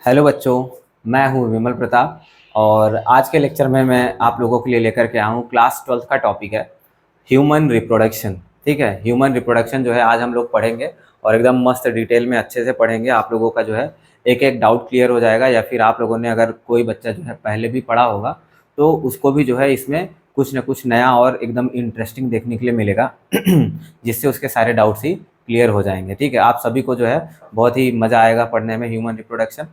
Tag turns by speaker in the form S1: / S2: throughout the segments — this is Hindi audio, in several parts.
S1: हेलो बच्चों, मैं हूँ विमल प्रताप। और आज के लेक्चर में मैं आप लोगों के लिए लेकर के आया हूँ क्लास 12th का टॉपिक है ह्यूमन रिप्रोडक्शन। ठीक है, ह्यूमन रिप्रोडक्शन जो है आज हम लोग पढ़ेंगे और एकदम मस्त डिटेल में अच्छे से पढ़ेंगे। आप लोगों का जो है एक एक डाउट क्लियर हो जाएगा, या फिर आप लोगों ने अगर कोई बच्चा जो है पहले भी पढ़ा होगा तो उसको भी जो है इसमें कुछ ना कुछ नया और एकदम इंटरेस्टिंग देखने के लिए मिलेगा जिससे उसके सारे डाउट्स ही क्लियर हो जाएंगे। ठीक है, आप सभी को जो है बहुत ही मज़ा आएगा पढ़ने में ह्यूमन रिप्रोडक्शन।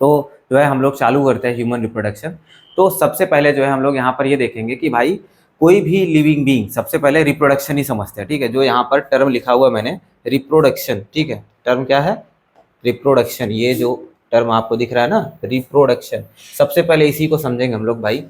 S1: तो जो है हम लोग चालू करते हैं ह्यूमन रिप्रोडक्शन। तो सबसे पहले जो है हम लोग यहाँ पर ये देखेंगे कि भाई कोई भी लिविंग बीइंग सबसे पहले रिप्रोडक्शन ही समझते हैं। ठीक है, जो यहाँ पर टर्म लिखा हुआ है मैंने रिप्रोडक्शन, ठीक है, टर्म क्या है? रिप्रोडक्शन। ये जो टर्म आपको दिख रहा है ना रिप्रोडक्शन, सबसे पहले इसी को समझेंगे हम लोग। भाई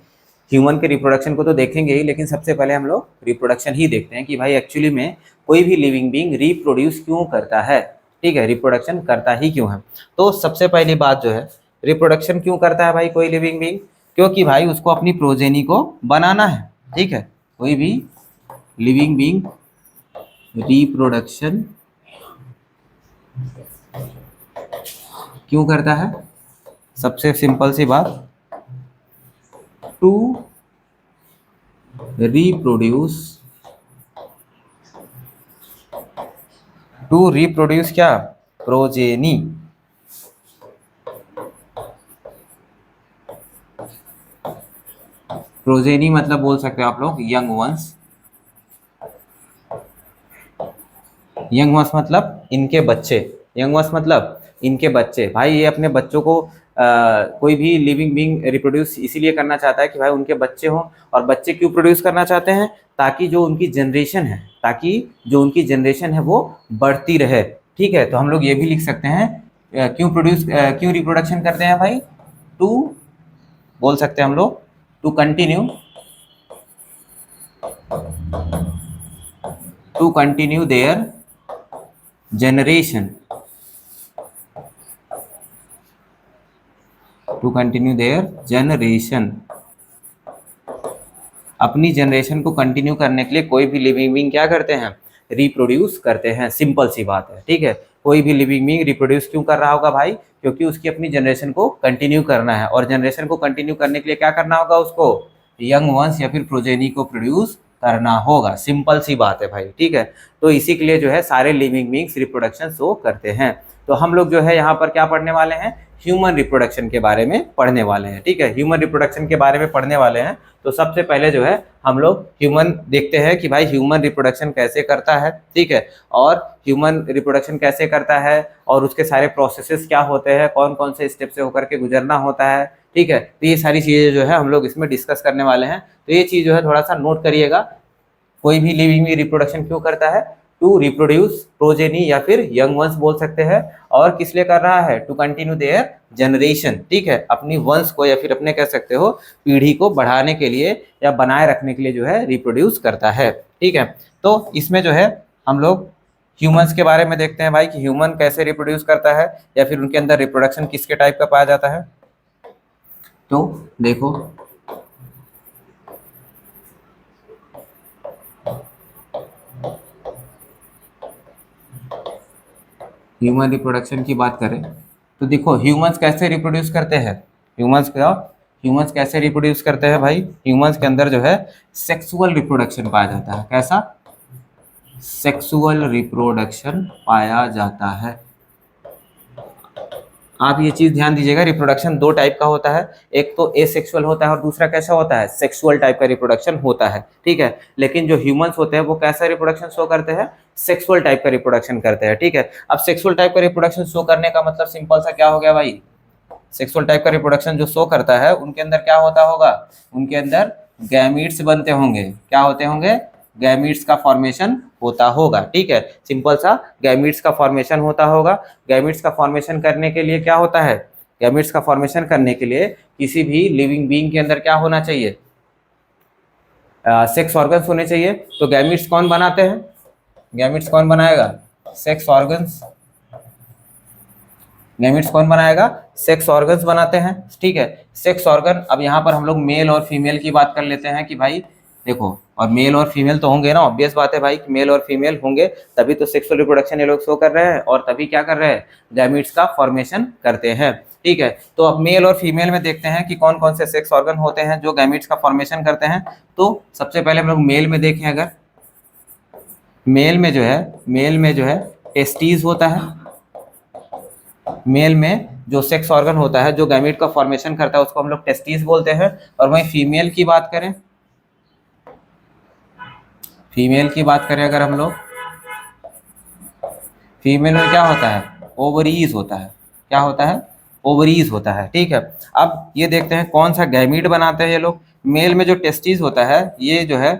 S1: ह्यूमन के रिप्रोडक्शन को तो देखेंगे ही, लेकिन सबसे पहले हम लोग रिप्रोडक्शन ही देखते हैं कि भाई एक्चुअली में कोई भी लिविंग बीइंग रिप्रोड्यूस क्यों करता है। ठीक है, रिप्रोडक्शन करता ही क्यों है। तो सबसे पहली बात जो है, रिप्रोडक्शन क्यों करता है भाई कोई लिविंग बीइंग? क्योंकि भाई उसको अपनी प्रोजेनी को बनाना है। ठीक है, कोई भी लिविंग बीइंग रिप्रोडक्शन क्यों करता है? सबसे सिंपल सी बात, टू रिप्रोड्यूस। टू रिप्रोड्यूस क्या? प्रोजेनी। प्रोजेनी मतलब बोल सकते हो आप लोग यंग वंस। यंग वंस मतलब इनके बच्चे। यंग वंस मतलब इनके बच्चे। भाई ये अपने बच्चों को कोई भी लिविंग बीइंग रिप्रोड्यूस इसीलिए करना चाहता है कि भाई उनके बच्चे हों। और बच्चे क्यों प्रोड्यूस करना चाहते हैं? ताकि जो उनकी जनरेशन है वो बढ़ती रहे। ठीक है, तो हम लोग ये भी लिख सकते हैं क्यों रिप्रोडक्शन करते हैं भाई? टू, बोल सकते हैं हम लोग, to continue their generation. To continue their generation, अपनी जनरेशन को कंटिन्यू करने के लिए कोई भी लिविंग बीइंग क्या करते हैं? रिप्रोड्यूस करते हैं। सिंपल सी बात है। ठीक है, कोई भी लिविंग बीइंग रिप्रोड्यूस क्यों कर रहा होगा भाई? क्योंकि उसकी अपनी जनरेशन को कंटिन्यू करना है, और जनरेशन को कंटिन्यू करने के लिए क्या करना होगा? उसको यंग वंस या फिर प्रोजेनी को प्रोड्यूस करना होगा। सिंपल सी बात है भाई। ठीक है, तो इसी के लिए जो है सारे लिविंग बीइंग्स रिप्रोडक्शन शो करते हैं। तो हम लोग जो है यहाँ पर क्या पढ़ने वाले हैं? ह्यूमन रिप्रोडक्शन के बारे में पढ़ने वाले हैं। ठीक है, ह्यूमन रिप्रोडक्शन के बारे में पढ़ने वाले हैं। तो सबसे पहले जो है हम लोग ह्यूमन देखते हैं कि भाई ह्यूमन रिप्रोडक्शन कैसे करता है। ठीक है, और ह्यूमन रिप्रोडक्शन कैसे करता है और उसके सारे प्रोसेसेस क्या होते हैं, कौन कौन से स्टेप से होकर के गुजरना होता है। ठीक है, तो ये सारी चीज़ें जो है हम लोग इसमें डिस्कस करने वाले हैं। तो ये चीज़ जो है थोड़ा सा नोट करिएगा। कोई भी लिविंग में रिप्रोडक्शन क्यों करता है? टू रिप्रोड्यूस प्रोजेनी या फिर यंग वंस बोल सकते हैं। और किस लिए कर रहा है? To continue their generation. ठीक है, अपनी वंश को या फिर अपने कह सकते हो पीढ़ी को बढ़ाने के लिए या बनाए रखने के लिए जो है रिप्रोड्यूस करता है। ठीक है, तो इसमें जो है हम लोग ह्यूमंस के बारे में देखते हैं भाई कि ह्यूमन कैसे रिप्रोड्यूस करता है, या फिर उनके अंदर रिप्रोडक्शन किसके टाइप का पाया जाता है। तो देखो, ह्यूमन रिप्रोडक्शन की बात करें तो देखो ह्यूमंस कैसे रिप्रोड्यूस करते हैं। ह्यूमंस कैसे रिप्रोड्यूस करते हैं भाई? ह्यूमंस के अंदर जो है सेक्सुअल रिप्रोडक्शन पाया जाता है। कैसा? सेक्सुअल रिप्रोडक्शन पाया जाता है। आप ये चीज ध्यान दीजिएगा, रिप्रोडक्शन दो टाइप का होता है। एक तो एसेक्सुअल होता है और दूसरा कैसा होता है? सेक्सुअल टाइप का रिप्रोडक्शन होता है। ठीक है, लेकिन जो ह्यूमंस होते हैं वो कैसा रिप्रोडक्शन शो करते हैं? सेक्सुअल टाइप का रिप्रोडक्शन करते हैं। ठीक है, अब सेक्सुअल टाइप का रिप्रोडक्शन शो करने का मतलब सिंपल सा क्या हो गया भाई? सेक्सुअल टाइप का रिप्रोडक्शन जो शो करता है उनके अंदर क्या होता होगा? उनके अंदर गैमीट्स बनते होंगे। क्या होते होंगे? गैमीट्स का फॉर्मेशन होता होगा। ठीक है, सिंपल सा गैमीट्स का फॉर्मेशन होता होगा। गैमीट्स का फॉर्मेशन करने के लिए क्या होता है? गैमीट्स का फॉर्मेशन करने के लिए किसी भी लिविंग बीइंग के अंदर क्या होना चाहिए? सेक्स ऑर्गन्स होने चाहिए। तो गैमीट्स कौन बनाते हैं? गैमीट्स कौन बनाएगा? Sex organs. गैमीट्स कौन बनाएगा? सेक्स ऑर्गन्स बनाते हैं। ठीक है, सेक्स ऑर्गन। अब यहाँ पर हम लोग मेल और फीमेल की बात कर लेते हैं कि भाई देखो, और मेल और फीमेल तो होंगे ना, ऑब्वियस बात है भाई कि मेल और फीमेल होंगे, तभी तो सेक्सुअल रिप्रोडक्शन ये लोग शो कर रहे हैं और तभी क्या कर रहे हैं? गैमीट्स का फॉर्मेशन करते हैं। ठीक है। तो अब मेल और फीमेल में देखते हैं कि कौन कौन से सेक्स ऑर्गन होते हैं जो गैमीट्स का फॉर्मेशन करते हैं। तो सबसे पहले हम लोग मेल में देखें, अगर मेल में जो है टेस्टीज होता है। मेल में जो सेक्स ऑर्गन होता है जो गैमीट का फॉर्मेशन करता है उसको हम लोग टेस्टीज बोलते हैं। और वहीं फीमेल की बात करें अगर हम लोग, फीमेल में क्या होता है, ओवरीज होता है। क्या होता है, ओवरीज होता है, ठीक है। अब ये देखते हैं कौन सा गैमीट बनाते हैं ये लोग। मेल में जो टेस्टिस होता है ये जो है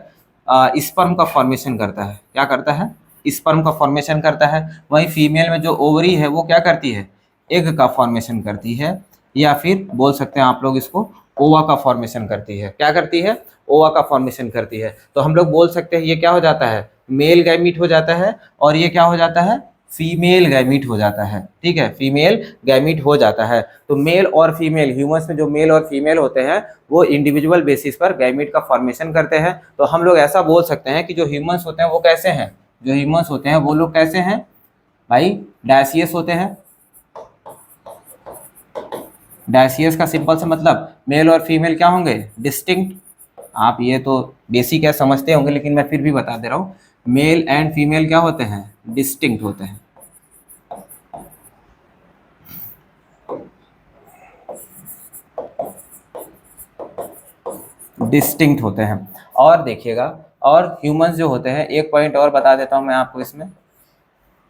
S1: स्पर्म का फॉर्मेशन करता है। क्या करता है, स्पर्म का फॉर्मेशन करता है। वहीं फीमेल में जो ओवरी है वो क्या करती है, एग का फॉर्मेशन करती है, या फिर बोल सकते हैं आप लोग इसको ओवा का फॉर्मेशन करती है। क्या करती है, ओवा का फॉर्मेशन करती है। तो हम लोग बोल सकते हैं ये क्या हो जाता है, मेल गैमीट हो जाता है, और ये क्या हो जाता है, फीमेल गैमीट हो जाता है। ठीक है, फीमेल गैमीट हो जाता है। तो मेल और फीमेल, ह्यूमंस में जो मेल और फीमेल होते हैं वो इंडिविजुअल बेसिस पर गैमीट का फॉर्मेशन करते हैं। तो हम लोग ऐसा बोल सकते हैं कि जो ह्यूमंस होते हैं वो कैसे हैं, जो ह्यूमंस होते हैं वो लोग कैसे हैं भाई, डायसियस होते हैं। डायसियस का सिंपल से मतलब मेल और फीमेल क्या होंगे, डिस्टिंक्ट। आप ये तो बेसिक है, समझते होंगे, लेकिन मैं फिर भी बता दे रहा हूँ। मेल एंड फीमेल क्या होते हैं, डिस्टिंक्ट होते हैं। डिस्टिंक्ट होते हैं। और देखिएगा, और ह्यूमंस जो होते हैं, एक पॉइंट और बता देता हूं मैं आपको इसमें।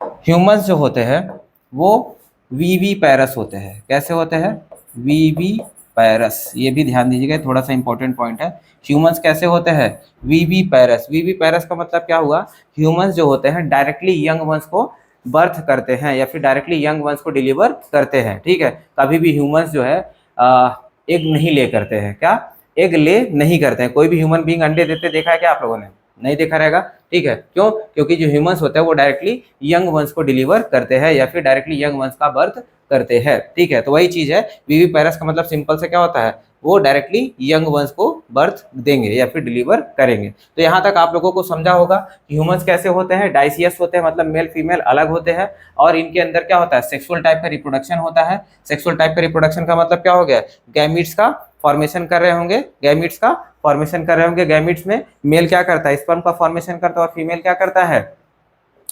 S1: ह्यूमंस जो होते हैं वो वीवी पैरस होते हैं। कैसे होते हैं, वीवी पैरस। ये भी ध्यान दीजिएगा, थोड़ा सा इंपॉर्टेंट पॉइंट है। ह्यूमंस कैसे होते हैं, वीवी पैरस। वीवी पैरस का मतलब क्या हुआ, ह्यूमंस जो होते हैं डायरेक्टली यंग वंस को बर्थ करते हैं या फिर डायरेक्टली यंग वंस को डिलीवर करते हैं। ठीक है, कभी भी ह्यूमंस जो है एग नहीं ले करते हैं। क्या, एग ले नहीं करते हैं। कोई भी ह्यूमन बीइंग अंडे देते देखा है क्या आप लोगों ने, नहीं देखा रहेगा। ठीक है, क्यों, क्योंकि जो ह्यूमंस होते हैं वो डायरेक्टली यंग वंस को डिलीवर करते हैं या फिर डायरेक्टली यंग वंस का बर्थ करते हैं। ठीक है, तो वही चीज है, वीवी पैरस का मतलब सिंपल से क्या होता है, वो डायरेक्टली यंग वंस को बर्थ देंगे या फिर डिलीवर करेंगे। तो यहाँ तक आप लोगों को समझा होगा कि ह्यूमंस कैसे होते हैं, डाइसियस होते हैं, मतलब मेल फीमेल अलग होते हैं। और इनके अंदर क्या होता है, सेक्सुअल टाइप का रिप्रोडक्शन होता है। सेक्सुअल टाइप का रिप्रोडक्शन का मतलब क्या हो गया, गैमीट्स का फॉर्मेशन कर रहे होंगे, गैमीट्स का फॉर्मेशन कर रहे होंगे। गैमीट्स में मेल क्या करता है, स्पर्म का फॉर्मेशन करता है, और फीमेल क्या करता है,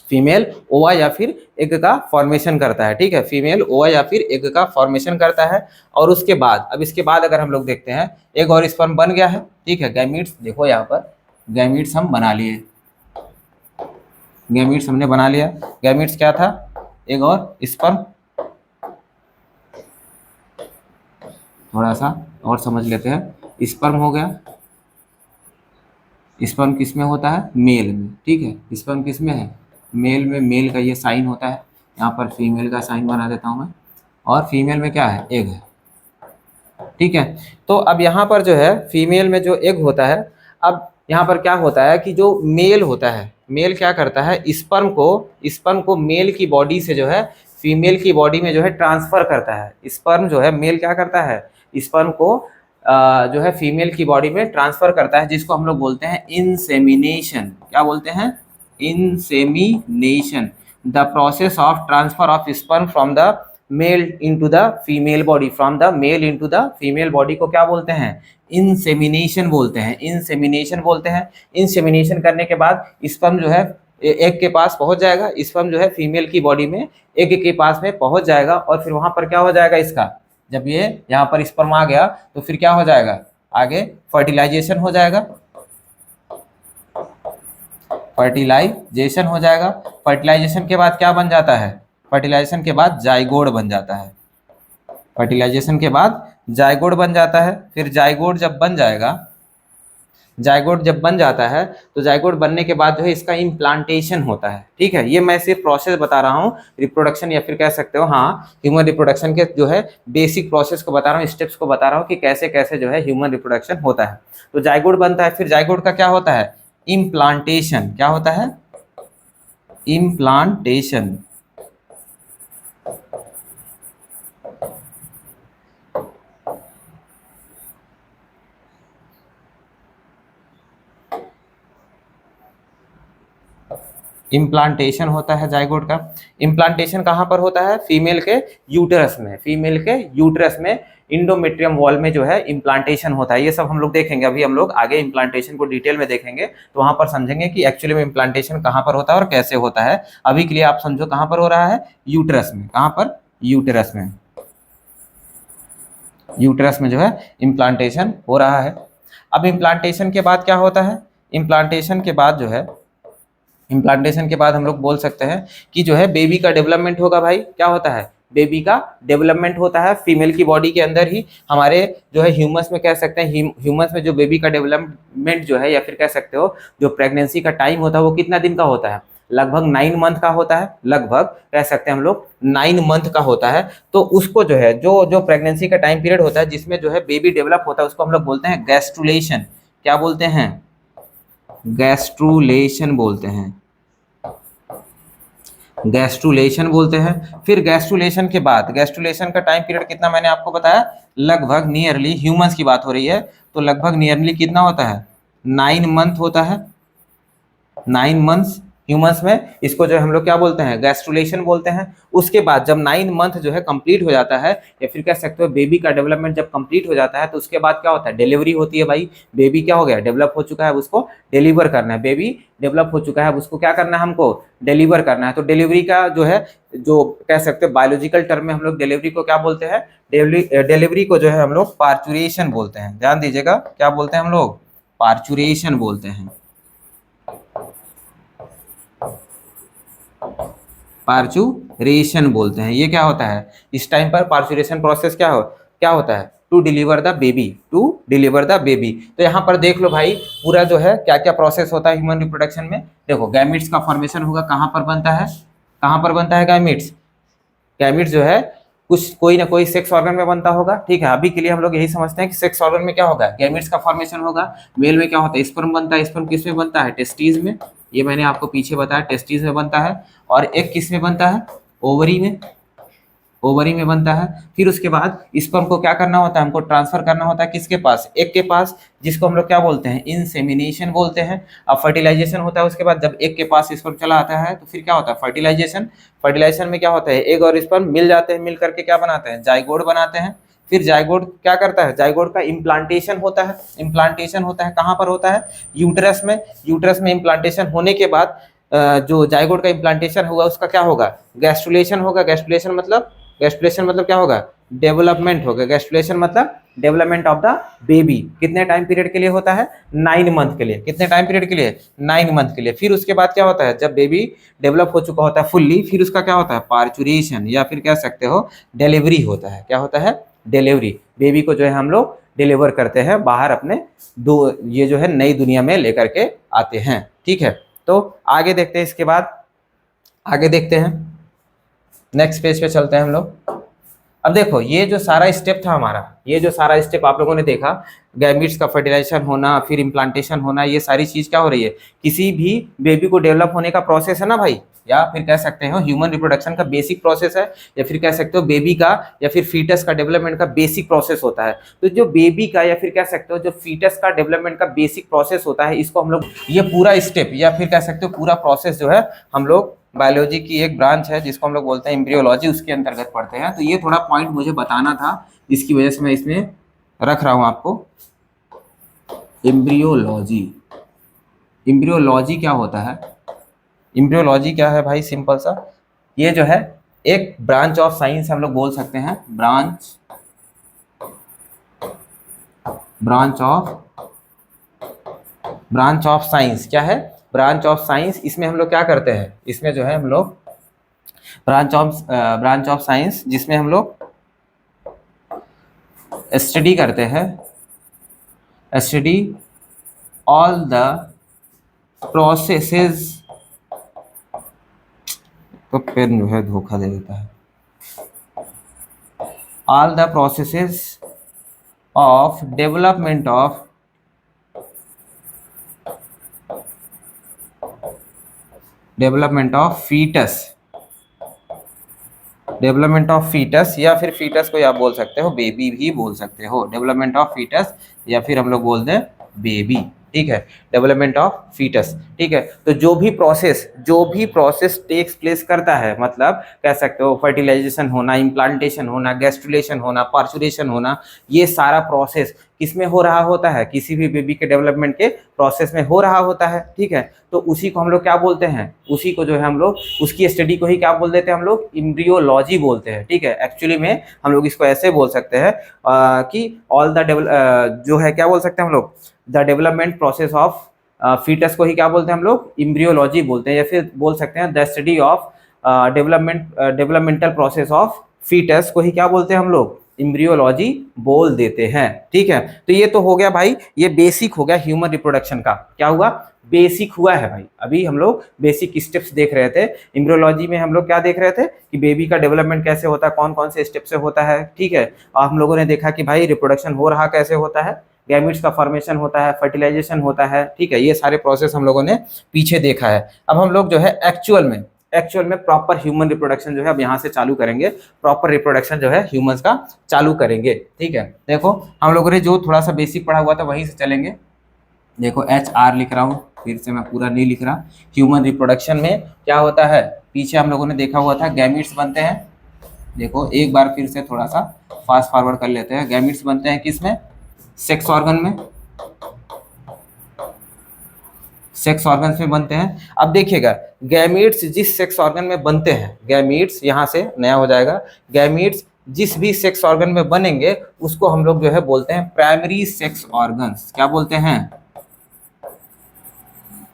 S1: फीमेल ओवा या फिर एग का फॉर्मेशन करता है। ठीक है, फीमेल ओवा या फिर एग का फॉर्मेशन करता है। और उसके बाद, अब इसके बाद अगर हम लोग देखते हैं, एग और स्पर्म बन गया है। ठीक है, गैमीट्स देखो यहाँ पर, गैमीट्स हम बना लिए, गैमीट्स हमने बना लिया। गैमीट्स क्या था, एग और स्पर्म। थोड़ा सा और समझ लेते हैं, स्पर्म हो गया, स्पर्म किस में होता है, मेल में। ठीक है, स्पर्म किस में है, मेल में। मेल का ये साइन होता है, यहाँ पर फीमेल का साइन बना देता हूँ मैं, और फीमेल में क्या है, एग है। ठीक है, तो अब यहाँ पर जो है फीमेल में जो एग होता है, अब यहाँ पर क्या होता है कि जो मेल होता है, मेल क्या करता है, स्पर्म को मेल की बॉडी से जो है फीमेल की बॉडी में जो है ट्रांसफर करता है। स्पर्म जो है मेल क्या करता है, स्पर्म को जो है फीमेल की बॉडी में ट्रांसफर करता है, जिसको हम लोग बोलते हैं इंसेमिनेशन। क्या बोलते हैं, insemination. The process of transfer of sperm from the male into the female body, from the male into the female body को क्या बोलते हैं, इंसेमिनेशन बोलते हैं। इंसेमिनेशन बोलते हैं। इंसेमिनेशन करने के बाद स्पर्म जो है एग के पास पहुंच जाएगा, स्पर्म जो है फीमेल की बॉडी में एग के पास में पहुंच जाएगा, और फिर वहां पर क्या हो जाएगा इसका, जब ये यहाँ पर स्पर्म आ गया तो फिर क्या हो जाएगा, आगे फर्टिलाइजेशन हो जाएगा। फर्टिलाइजेशन हो जाएगा। फर्टिलाइजेशन के बाद क्या बन जाता है, फर्टिलाइजेशन के बाद जाइगोड बन जाता है। फर्टिलाइजेशन के बाद जाइगोड बन जाता है। फिर जाइगोड जब बन जाएगा, जाइगोड जब बन जाता है तो जाइगोड बनने के बाद जो है इसका इम्प्लांटेशन होता है। ठीक है, ये मैं सिर्फ प्रोसेस बता रहा हूँ, रिप्रोडक्शन या फिर कह सकते हो हाँ ह्यूमन रिप्रोडक्शन के जो है बेसिक प्रोसेस को बता रहा हूँ, स्टेप्स को बता रहा हूँ कि कैसे कैसे जो है ह्यूमन रिप्रोडक्शन होता है। तो जाइगोड बनता है, फिर जाइगोड का क्या होता है, इम्प्लांटेशन। क्या होता है, इम्प्लांटेशन। इम्प्लांटेशन होता है जाइगोट का। इम्प्लांटेशन कहाँ पर होता है? फीमेल के यूटरस में, फीमेल के यूटरस में इंडोमेट्रियम वॉल में जो है इम्प्लांटेशन होता है। ये सब हम लोग देखेंगे, अभी हम लोग आगे इम्प्लांटेशन को डिटेल में देखेंगे तो वहां पर समझेंगे कि एक्चुअली में इम्प्लांटेशन कहाँ पर होता है और कैसे होता है। अभी के लिए आप समझो कहाँ पर हो रहा है? यूटरस में। कहाँ पर? यूटरस में। यूटरस में जो है इम्प्लांटेशन हो रहा है। अब इम्प्लांटेशन के बाद क्या होता है? इम्प्लांटेशन के बाद जो है, इम्प्लांटेशन के बाद हम लोग बोल सकते हैं कि जो है बेबी का डेवलपमेंट होगा। भाई क्या होता है? बेबी का डेवलपमेंट होता है फीमेल की बॉडी के अंदर ही। हमारे जो है ह्यूमस में कह सकते हैं, ह्यूमस में जो बेबी का डेवलपमेंट जो है, या फिर कह सकते हो जो प्रेगनेंसी का टाइम होता है वो कितना दिन का होता है? लगभग 9 मंथ का होता है। लगभग कह सकते हैं हम लोग 9 मंथ का होता है। तो उसको जो है, जो जो प्रेगनेंसी का टाइम पीरियड होता है जिसमें जो है बेबी डेवलप होता है, उसको हम लोग बोलते हैं गैस्ट्रुलेशन। क्या बोलते हैं? गैस्ट्रुलेशन बोलते हैं। गैस्ट्रुलेशन बोलते हैं। फिर गैस्ट्रुलेशन के बाद, गैस्ट्रुलेशन का टाइम पीरियड कितना मैंने आपको बताया? लगभग नियरली, ह्यूमंस की बात हो रही है तो लगभग नियरली कितना होता है? 9 मंथ होता है। 9 मंथ्स ह्यूमंस में। इसको जो हम लोग क्या बोलते हैं? गैस्ट्रुलेशन बोलते हैं। उसके बाद जब 9 मंथ जो है कंप्लीट हो जाता है, या फिर कह सकते हो बेबी का डेवलपमेंट जब कंप्लीट हो जाता है, तो उसके बाद क्या होता है? डिलीवरी होती है। भाई बेबी क्या हो गया? डेवलप हो चुका है, उसको डिलीवर करना है। बेबी डेवलप हो चुका है, उसको क्या करना है? हमको डिलीवर करना है। तो डिलीवरी का जो है, जो कह सकते हैं बायोलॉजिकल टर्म में हम लोग डिलीवरी को क्या बोलते हैं? डिलीवरी को जो है हम लोग पार्चुरेशन बोलते हैं। ध्यान दीजिएगा, क्या बोलते हैं हम लोग? पार्चुरेशन बोलते हैं। पार्चुरेशन बोलते हैं। ये क्या होता है? इस टाइम पर पार्चुरेशन प्रोसेस क्या होता है? To deliver the baby, to deliver the baby. तो यहाँ पर देख लो भाई, पूरा जो है क्या क्या प्रोसेस होता है ह्यूमन रिप्रोडक्शन में। देखो गैमिट्स का फॉर्मेशन होगा। कहाँ पर बनता है? कहाँ पर बनता है गैमिट्स? गैमिट्स जो है कुछ कोई ना कोई सेक्स ऑर्गन में बनता होगा। ठीक है, अभी के लिए हम लोग यही समझते हैं कि सेक्स ऑर्गन में क्या होगा? गैमिट्स का फॉर्मेशन होगा। मेल में क्या होता है? स्पर्म बनता है। स्पर्म किस में बनता है? टेस्टीज में। ये मैंने आपको पीछे बताया, टेस्टीज में बनता है। और एग किस में बनता है? ओवरी में। ओवरी में बनता है। फिर उसके बाद स्पर्म को क्या करना होता है? हमको ट्रांसफर करना होता है किसके पास? एग के पास, जिसको हम लोग क्या बोलते हैं? इंसेमिनेशन बोलते हैं। अब फर्टिलाइजेशन होता है उसके बाद। जब एग के पास स्पर्म चला आता है तो फिर क्या होता है? फर्टिलाइजेशन। फर्टिलाइजेशन में क्या होता है? एग और स्पर्म मिल जाते हैं, मिल करके क्या बनाते हैं? जाइगोट बनाते हैं। फिर जाइगोट क्या करता है? जाइगोट का इम्प्लांटेशन होता है। इम्प्लांटेशन होता है कहाँ पर होता है? यूटरस में। यूटरस में इम्प्लांटेशन होने के बाद जो जाइगोट का इम्प्लांटेशन हुआ उसका क्या होगा? गैस्ट्रुलेशन होगा। गैस्ट्रुलेशन मतलब क्या होगा? डेवलपमेंट होगा। गैस्ट्रुलेशन मतलब डेवलपमेंट ऑफ द बेबी। कितने टाइम पीरियड के लिए होता है? 9 मंथ के लिए। कितने टाइम पीरियड के लिए? 9 मंथ के लिए। फिर उसके बाद क्या होता है? जब बेबी डेवलप हो चुका होता है फुल्ली, फिर उसका क्या होता है? पार्चुरेशन, या फिर कह सकते हो डिलीवरी होता है। क्या होता है? डिलीवरी। बेबी को जो है हम लोग डिलीवर करते हैं बाहर अपने ये जो है नई दुनिया में लेकर के आते हैं। ठीक है, तो आगे देखते हैं। इसके बाद आगे देखते हैं, नेक्स्ट पेज पे चलते हैं हम लोग। अब देखो ये जो सारा स्टेप था हमारा, ये जो सारा स्टेप आप लोगों ने देखा, गैमीट्स का फर्टिलाइजेशन होना, फिर इम्प्लांटेशन होना, ये सारी चीज क्या हो रही है? किसी भी बेबी को डेवलप होने का प्रोसेस है ना भाई, या फिर कह सकते हो ह्यूमन रिप्रोडक्शन का बेसिक प्रोसेस है, या फिर कह सकते हो बेबी का या फिर फीटस का डेवलपमेंट का बेसिक प्रोसेस होता है। तो जो बेबी का या फिर कह सकते हो जो फीटस का डेवलपमेंट का बेसिक प्रोसेस होता है, इसको हम लोग ये पूरा स्टेप या फिर कह सकते हो पूरा प्रोसेस जो है हम लोग बायोलॉजी की एक ब्रांच है जिसको हम लोग बोलते हैं एम्ब्रियोलॉजी, उसके अंतर्गत पढ़ते हैं। तो ये थोड़ा पॉइंट मुझे बताना था, इसकी वजह से मैं इसमें रख रहा हूँ आपको। एम्ब्रियोलॉजी, एम्ब्रियोलॉजी क्या होता है? एम्ब्रियोलॉजी क्या है भाई? सिंपल सा, ये जो है एक ब्रांच ऑफ साइंस हम लोग बोल सकते हैं। ब्रांच ऑफ साइंस क्या है? Branch of science. इसमें हम लोग क्या करते हैं? इसमें जो है हम लोग ब्रांच ऑफ साइंस जिसमें हम लोग स्टडी करते हैं, स्टडी ऑल द प्रोसेसेस। तो पेन जो है धोखा दे देता है। All the processes of development foetus, या फिर फीटस को आप बोल सकते हो बेबी भी बोल सकते हो। डेवलपमेंट ऑफ फीटस या फिर हम लोग बोलते हैं बेबी। ठीक है, डेवलपमेंट ऑफ फीटस, ठीक है। तो जो भी प्रोसेस टेक्स प्लेस करता है, मतलब कह सकते हो फर्टिलाइजेशन होना, इम्प्लांटेशन होना, गैस्ट्रुलेशन होना, पार्चुरेशन होना, ये सारा प्रोसेस किसमें हो रहा होता है, किसी भी बेबी के डेवलपमेंट के प्रोसेस में हो रहा होता है, ठीक है। तो उसी को हम लोग क्या बोलते हैं, उसी को जो है हम लोग उसकी स्टडी को ही क्या बोल देते हैं, हम लोग एम्ब्रियोलॉजी बोलते हैं, ठीक है। एक्चुअली में हम लोग इसको ऐसे बोल सकते हैं कि ऑल द जो है क्या बोल सकते हैं हम लोग, the development process of foetus को ही क्या बोलते हैं हम लोग, एम्ब्रियोलॉजी बोलते हैं, या फिर बोल सकते हैं the study of developmental process of foetus को ही क्या बोलते हैं हम लोग, एम्ब्रियोलॉजी बोल देते हैं, ठीक है। तो ये तो हो गया भाई, ये बेसिक हो गया ह्यूमन रिप्रोडक्शन का, क्या हुआ, बेसिक हुआ है भाई। अभी हम लोग बेसिक स्टेप्स देख रहे थे, एम्ब्रियोलॉजी में हम लोग क्या देख रहे थे कि बेबी का डेवलपमेंट कैसे होता है, कौन कौन से स्टेप से होता है, ठीक है। और हम लोगों ने देखा कि भाई रिप्रोडक्शन हो रहा कैसे होता है, गैमिट्स का फॉर्मेशन होता है, फर्टिलाइजेशन होता है, ठीक है। ये सारे प्रोसेस हम लोगों ने पीछे देखा है। अब हम लोग जो है एक्चुअल में प्रॉपर ह्यूमन रिप्रोडक्शन जो है अब यहाँ से चालू करेंगे, प्रॉपर रिप्रोडक्शन जो है ह्यूमंस का चालू करेंगे, ठीक है। देखो हम लोगों ने जो थोड़ा सा बेसिक पढ़ा हुआ था वहीं से चलेंगे। देखो HR लिख रहा हूँ, फिर से मैं पूरा नहीं लिख रहा। ह्यूमन रिप्रोडक्शन में क्या होता है, पीछे हम लोगों ने देखा हुआ था गैमिट्स बनते हैं। देखो एक बार फिर से थोड़ा सा फास्ट फॉरवर्ड कर लेते हैं। गैमिट्स बनते हैं किसमें, सेक्स ऑर्गन में, सेक्स ऑर्गन में बनते हैं। अब देखिएगा गैमीट्स जिस सेक्स ऑर्गन में बनते हैं, गैमीट्स यहाँ से नया हो जाएगा, गैमीट्स जिस भी सेक्स ऑर्गन में बनेंगे उसको हम लोग जो है बोलते हैं प्राइमरी सेक्स ऑर्गन्स। क्या बोलते हैं,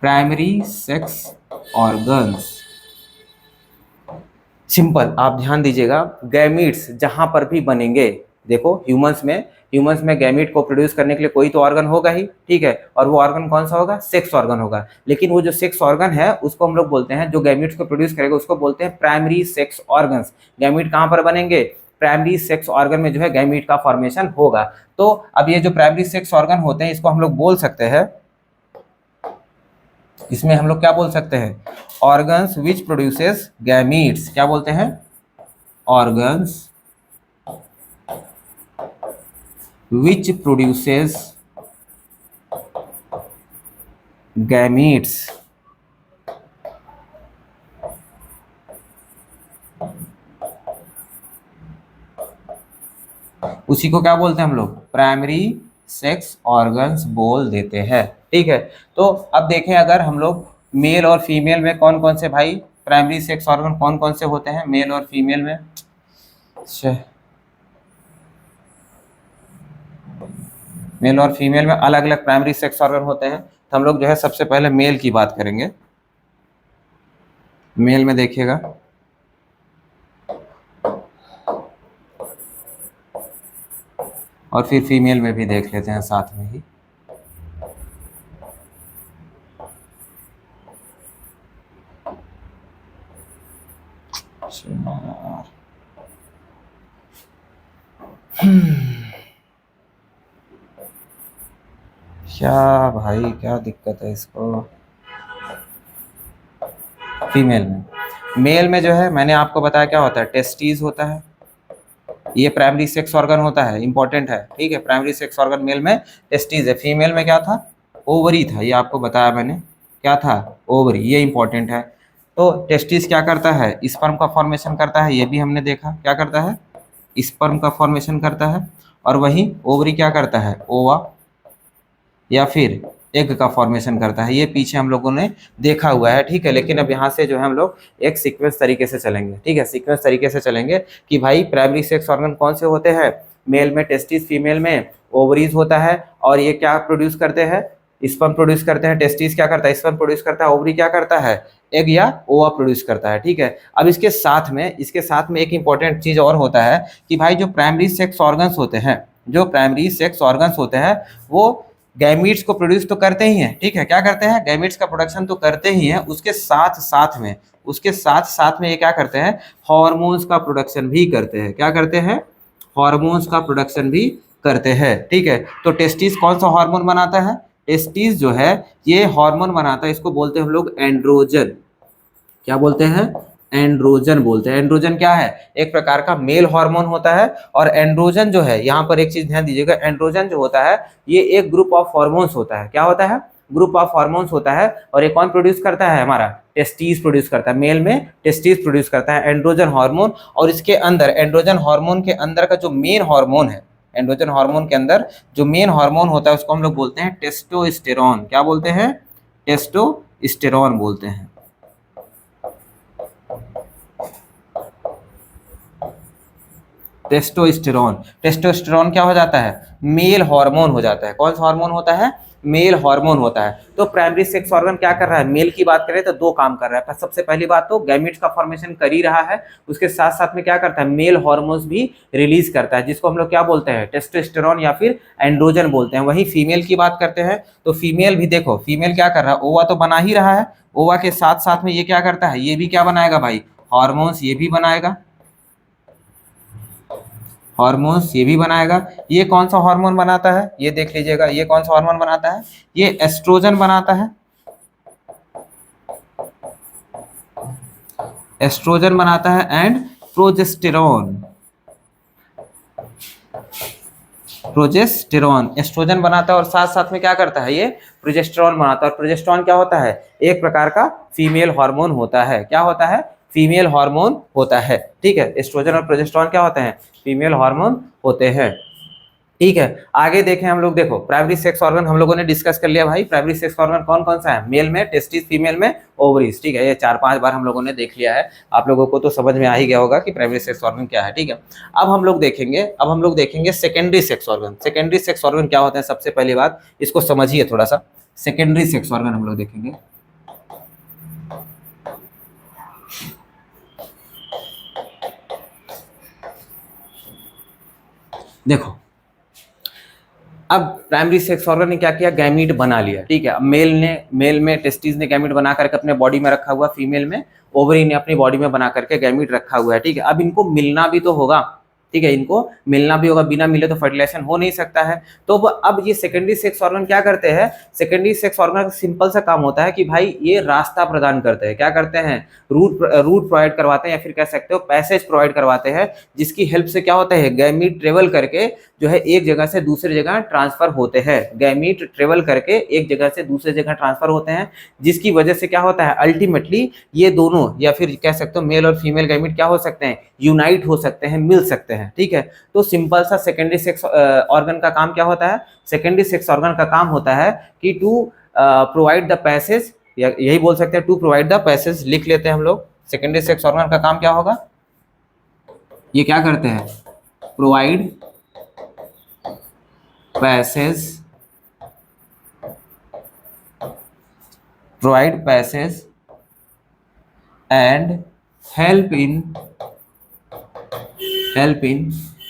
S1: प्राइमरी सेक्स ऑर्गन्स। सिंपल, आप ध्यान दीजिएगा, गैमीट्स जहां पर भी बनेंगे, देखो ह्यूमंस में गैमीट को प्रोड्यूस करने के लिए कोई तो ऑर्गन होगा ही, ठीक है। और वो ऑर्गन कौन सा होगा, सेक्स ऑर्गन होगा। लेकिन वो जो सेक्स ऑर्गन है उसको हम लोग बोलते हैं, जो गैमीट्स को प्रोड्यूस करेगा उसको बोलते हैं प्राइमरी सेक्स ऑर्गन्स। गैमीट कहाँ पर बनेंगे, प्राइमरी सेक्स ऑर्गन में जो है गैमीट का फॉर्मेशन होगा। तो अब ये जो प्राइमरी सेक्स ऑर्गन होते हैं इसको हम लोग बोल सकते हैं, इसमें हम लोग क्या बोल सकते हैं, ऑर्गन्स विच प्रोड्यूसेस गैमीट्स। क्या बोलते हैं, ऑर्गन्स which produces gametes। उसी को क्या बोलते हैं हम लोग, प्राइमरी सेक्स ऑर्गन्स बोल देते हैं, ठीक है। तो अब देखें अगर हम लोग मेल और फीमेल में कौन कौन से भाई प्राइमरी सेक्स ऑर्गन कौन कौन से होते हैं मेल और फीमेल में। मेल और फीमेल में अलग अलग प्राइमरी सेक्स ऑर्गन होते हैं। तो हम लोग जो है सबसे पहले मेल की बात करेंगे। मेल में देखिएगा और फिर फीमेल में भी देख लेते हैं साथ में ही। क्या भाई क्या दिक्कत है इसको। फीमेल में, मेल में जो है मैंने आपको बताया क्या होता है, टेस्टिस होता है, ये प्राइमरी सेक्स ऑर्गन होता है, इंपॉर्टेंट है, ठीक है। प्राइमरी सेक्स ऑर्गन मेल में टेस्टिस है, फीमेल में क्या था, ओवरी था, ये आपको बताया मैंने, क्या था, ओवरी, ये इंपॉर्टेंट है। तो टेस्टिस क्या करता है, स्पर्म का फॉर्मेशन करता है, ये भी हमने देखा, क्या करता है, स्पर्म का फॉर्मेशन करता है। और वहीं ओवरी क्या करता है, ओवा या फिर एग का फॉर्मेशन करता है, ये पीछे हम लोगों ने देखा हुआ है, ठीक है। लेकिन अब यहाँ से जो है हम लोग एक सीक्वेंस तरीके से चलेंगे, ठीक है, सीक्वेंस तरीके से चलेंगे कि भाई प्राइमरी सेक्स ऑर्गन कौन से होते हैं, मेल में टेस्टिस, फीमेल में ओवरीज होता है। और ये क्या प्रोड्यूस करते हैं, स्पर्म प्रोड्यूस करते हैं। टेस्टिस क्या करता है, स्पर्म प्रोड्यूस करता है। ओवरी क्या करता है, एग या ओवा प्रोड्यूस करता है, ठीक है। अब इसके साथ में एक इंपॉर्टेंट चीज और होता है कि भाई जो प्राइमरी सेक्स ऑर्गन्स होते हैं, जो प्राइमरी सेक्स ऑर्गन्स होते हैं वो गैमीट्स को प्रोड्यूस तो करते ही हैं, ठीक है, क्या करते हैं, गैमीट्स का प्रोडक्शन तो करते ही हैं, उसके साथ साथ में ये क्या करते हैं, हार्मोन्स का प्रोडक्शन भी करते हैं। क्या करते हैं, हार्मोन्स का प्रोडक्शन भी करते हैं, ठीक है। तो टेस्टिस कौन सा हार्मोन बनाता है, टेस्टिस जो है ये हार्मोन बनाता है, इसको बोलते हैं हम लोग एंड्रोजन। क्या बोलते हैं, एंड्रोजन बोलते हैं। एंड्रोजन क्या है? एक प्रकार का मेल हार्मोन होता है। और एंड्रोजन जो है, यहाँ पर एक चीज ध्यान दीजिएगा, एंड्रोजन जो होता है ये एक ग्रुप ऑफ हार्मोन्स होता है। क्या होता है? ग्रुप ऑफ हार्मोन्स होता है। और ये कौन प्रोड्यूस करता है? हमारा टेस्टिस प्रोड्यूस करता है। मेल में टेस्टिस प्रोड्यूस करता है एंड्रोजन हार्मोन। और इसके अंदर एंड्रोजन हार्मोन के अंदर का जो मेन हार्मोन है, एंड्रोजन हार्मोन के अंदर जो मेन हार्मोन होता है उसको हम लोग बोलते हैं टेस्टोस्टेरॉन। क्या बोलते हैं? टेस्टोस्टेरॉन बोलते हैं। टेस्टोस्टेरॉन। टेस्टोस्टेरॉन क्या हो जाता है? मेल हार्मोन हो जाता है। कौन सा हार्मोन होता है? मेल हार्मोन होता है। तो प्राइमरी सेक्स ऑर्गन क्या कर रहा है? मेल की बात करें तो दो काम कर रहा है। सबसे पहली बात तो गैमीट्स का फॉर्मेशन कर ही रहा है, उसके साथ साथ में क्या करता है? मेल हार्मोन्स भी रिलीज करता है, जिसको हम लोग क्या बोलते हैं? टेस्टोस्टेरॉन या फिर एंड्रोजन बोलते हैं। वहीं फीमेल की बात करते हैं तो फीमेल भी देखो, फीमेल क्या कर रहा है? ओवा तो बना ही रहा है। ओवा के साथ साथ में ये क्या करता है? ये भी क्या बनाएगा भाई? हार्मोन्स ये भी बनाएगा, हार्मोन्स ये भी बनाएगा। ये कौन सा हार्मोन बनाता है? ये देख लीजिएगा, ये कौन सा हार्मोन बनाता है? ये एस्ट्रोजन बनाता है। एस्ट्रोजन बनाता है एंड प्रोजेस्टेरॉन। प्रोजेस्टेरॉन एस्ट्रोजन बनाता है और साथ साथ में क्या करता है? ये प्रोजेस्टेरॉन बनाता है। और प्रोजेस्टेरॉन क्या होता है? एक प्रकार का फीमेल हार्मोन होता है। क्या होता है? फीमेल हार्मोन होता है। ठीक है, एस्ट्रोजन और प्रोजेस्टेरॉन क्या होते हैं? फीमेल हार्मोन होते हैं। ठीक है, आगे देखें हम लोग। देखो, प्राइमरी सेक्स ऑर्गन हम लोगों ने डिस्कस कर लिया भाई। प्राइमरी सेक्स ऑर्गन कौन कौन सा है? मेल में टेस्टिस, फीमेल में ओवरीज। ठीक है, ये 4-5 बार हम लोगों ने देख लिया है। आप लोगों को तो समझ में आ ही गया होगा कि प्राइमरी सेक्स ऑर्गन क्या है। ठीक है, अब हम लोग देखेंगे secondary sex organ. Secondary sex organ क्या होते हैं? सबसे पहली बात इसको समझिए थोड़ा सा। सेकेंडरी सेक्स ऑर्गन हम लोग देखेंगे। देखो, अब प्राइमरी सेक्स ऑर्गन ने क्या किया? गैमीट बना लिया। ठीक है, अब मेल में टेस्टिस ने गैमीट बना करके अपने बॉडी में रखा हुआ, फीमेल में ओवरी ने अपनी बॉडी में बना करके गैमीट रखा हुआ है। ठीक है, अब इनको मिलना भी तो होगा। ठीक है, इनको मिलना भी होगा, बिना मिले तो फर्टिलाइजेशन हो नहीं सकता है। तो अब ये सेकेंडरी सेक्स ऑर्गन क्या करते हैं? सेकेंडरी सेक्स ऑर्गन का सिंपल सा काम होता है कि भाई ये रास्ता प्रदान करते हैं। क्या करते हैं? रूट प्रोवाइड करवाते हैं, या फिर कह सकते हो पैसेज प्रोवाइड करवाते हैं, जिसकी हेल्प से क्या होता है? गैमीट ट्रेवल करके जो है एक जगह से दूसरी जगह ट्रांसफर होते हैं। गैमीट ट्रेवल करके एक जगह से दूसरी जगह ट्रांसफर होते हैं, जिसकी वजह से क्या होता है? अल्टीमेटली ये दोनों, या फिर कह सकते हो मेल और फीमेल गैमीट क्या हो सकते हैं? यूनाइट हो सकते हैं, मिल सकते हैं। ठीक है, तो सिंपल सा सेकेंडरी सेक्स ऑर्गन का काम क्या होता है? सेकेंडरी सेक्स ऑर्गन का काम होता है कि टू प्रोवाइड द पैसेज, या यही बोल सकते हैं टू प्रोवाइड द पैसेज। लिख लेते हैं हम लोग। सेकेंडरी सेक्स ऑर्गन का काम क्या होगा? ये क्या करते हैं? Provide passage, provide passage and help in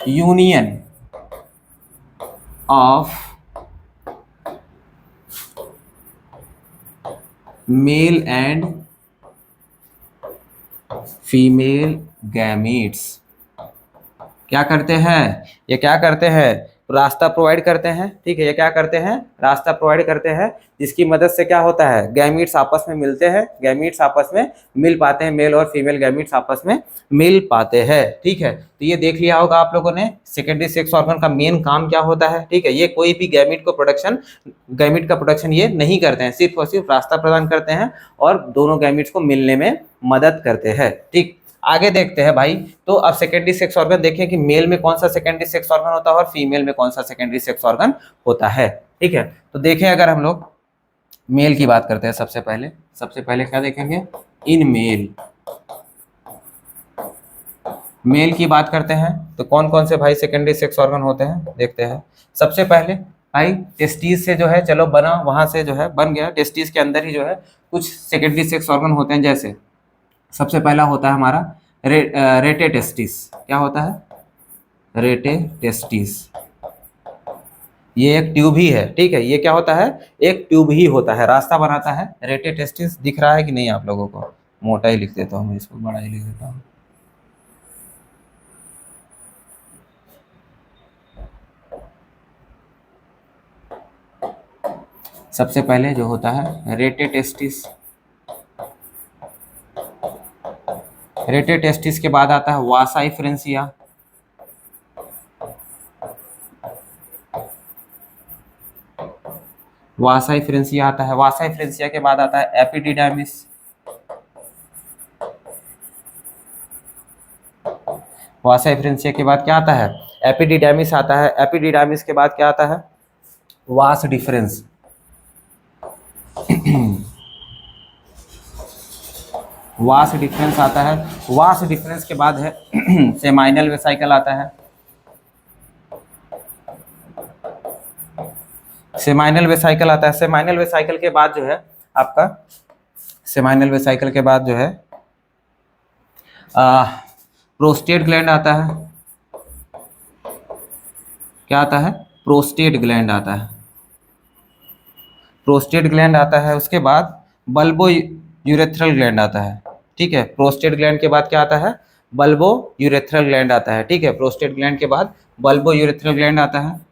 S1: union of male and female gametes. क्या करते हैं? ये क्या करते हैं? रास्ता प्रोवाइड करते हैं। ठीक है, ये क्या करते हैं? रास्ता प्रोवाइड करते हैं, जिसकी मदद से क्या होता है? गैमीट्स आपस में मिलते हैं, गैमीट्स आपस में मिल पाते हैं, मेल और फीमेल गैमीट्स आपस में मिल पाते हैं। ठीक है, तो ये देख लिया होगा आप लोगों ने सेकेंडरी सेक्स ऑर्गन का मेन काम क्या होता है। ठीक है, ये कोई भी गैमीट का प्रोडक्शन ये नहीं करते हैं, सिर्फ और सिर्फ रास्ता प्रदान करते हैं और दोनों गैमीट्स को मिलने में मदद करते हैं। ठीक, आगे देखते हैं भाई। तो अब सेकेंडरी सेक्स ऑर्गन देखें कि मेल में कौन सा सेकेंडरी सेक्स ऑर्गन होता है और फीमेल में कौन सा सेकेंडरी सेक्स ऑर्गन होता है। ठीक है, तो देखें, अगर हम लोग मेल की बात करते हैं सबसे पहले क्या देखेंगे? इन मेल की बात करते हैं तो कौन कौन से भाई सेकेंडरी सेक्स ऑर्गन होते हैं देखते हैं। सबसे पहले भाई टेस्टिस से जो है, चलो बना, वहां से जो है बन गया, टेस्टिस के अंदर ही जो है कुछ सेकेंडरी सेक्स ऑर्गन होते हैं। जैसे सबसे पहला होता है हमारा रेटे टेस्टिस। क्या होता है? रेटे टेस्टिस। ये एक ट्यूब ही है। ठीक है, ये क्या होता है? एक ट्यूब ही होता है, रास्ता बनाता है। रेटे टेस्टिस दिख रहा है कि नहीं आप लोगों को? मोटा ही लिख देता हूँ, इसको बड़ा ही लिख देता हूँ। सबसे पहले जो होता है रेटे टेस्टिस, रेटे टेस्टिस के बाद आता है वासा इफ्रेंसिया, वासा इफ्रेंसिया आता है। वासा इफ्रेंसिया के बाद आता है एपिडिडाइमिस, वासा इफ्रेंसिया के बाद क्या आता है? एपिडिडाइमिस आता है। एपिडिडाइमिस के बाद क्या आता है? Vas deferens. वास डिफरेंस आता है। वास डिफरेंस के बाद है सेमाइनल वेसाइकल आता है। सेमाइनल वेसाइकल आता है। सेमाइनल वेसाइकल के बाद जो है आपका, सेमाइनल वेसाइकल के बाद जो है प्रोस्टेट ग्लैंड आता है। क्या आता है? प्रोस्टेट ग्लैंड आता है। प्रोस्टेट ग्लैंड आता है। उसके बाद बल्बो यूरेथ्रल ग्लैंड आता है। ठीक है, प्रोस्टेट ग्लैंड के बाद क्या आता है? बल्बो यूरेथ्रल ग्लैंड आता है। ठीक है, प्रोस्टेट ग्लैंड के बाद बल्बो यूरेथ्रल ग्लैंड आता है।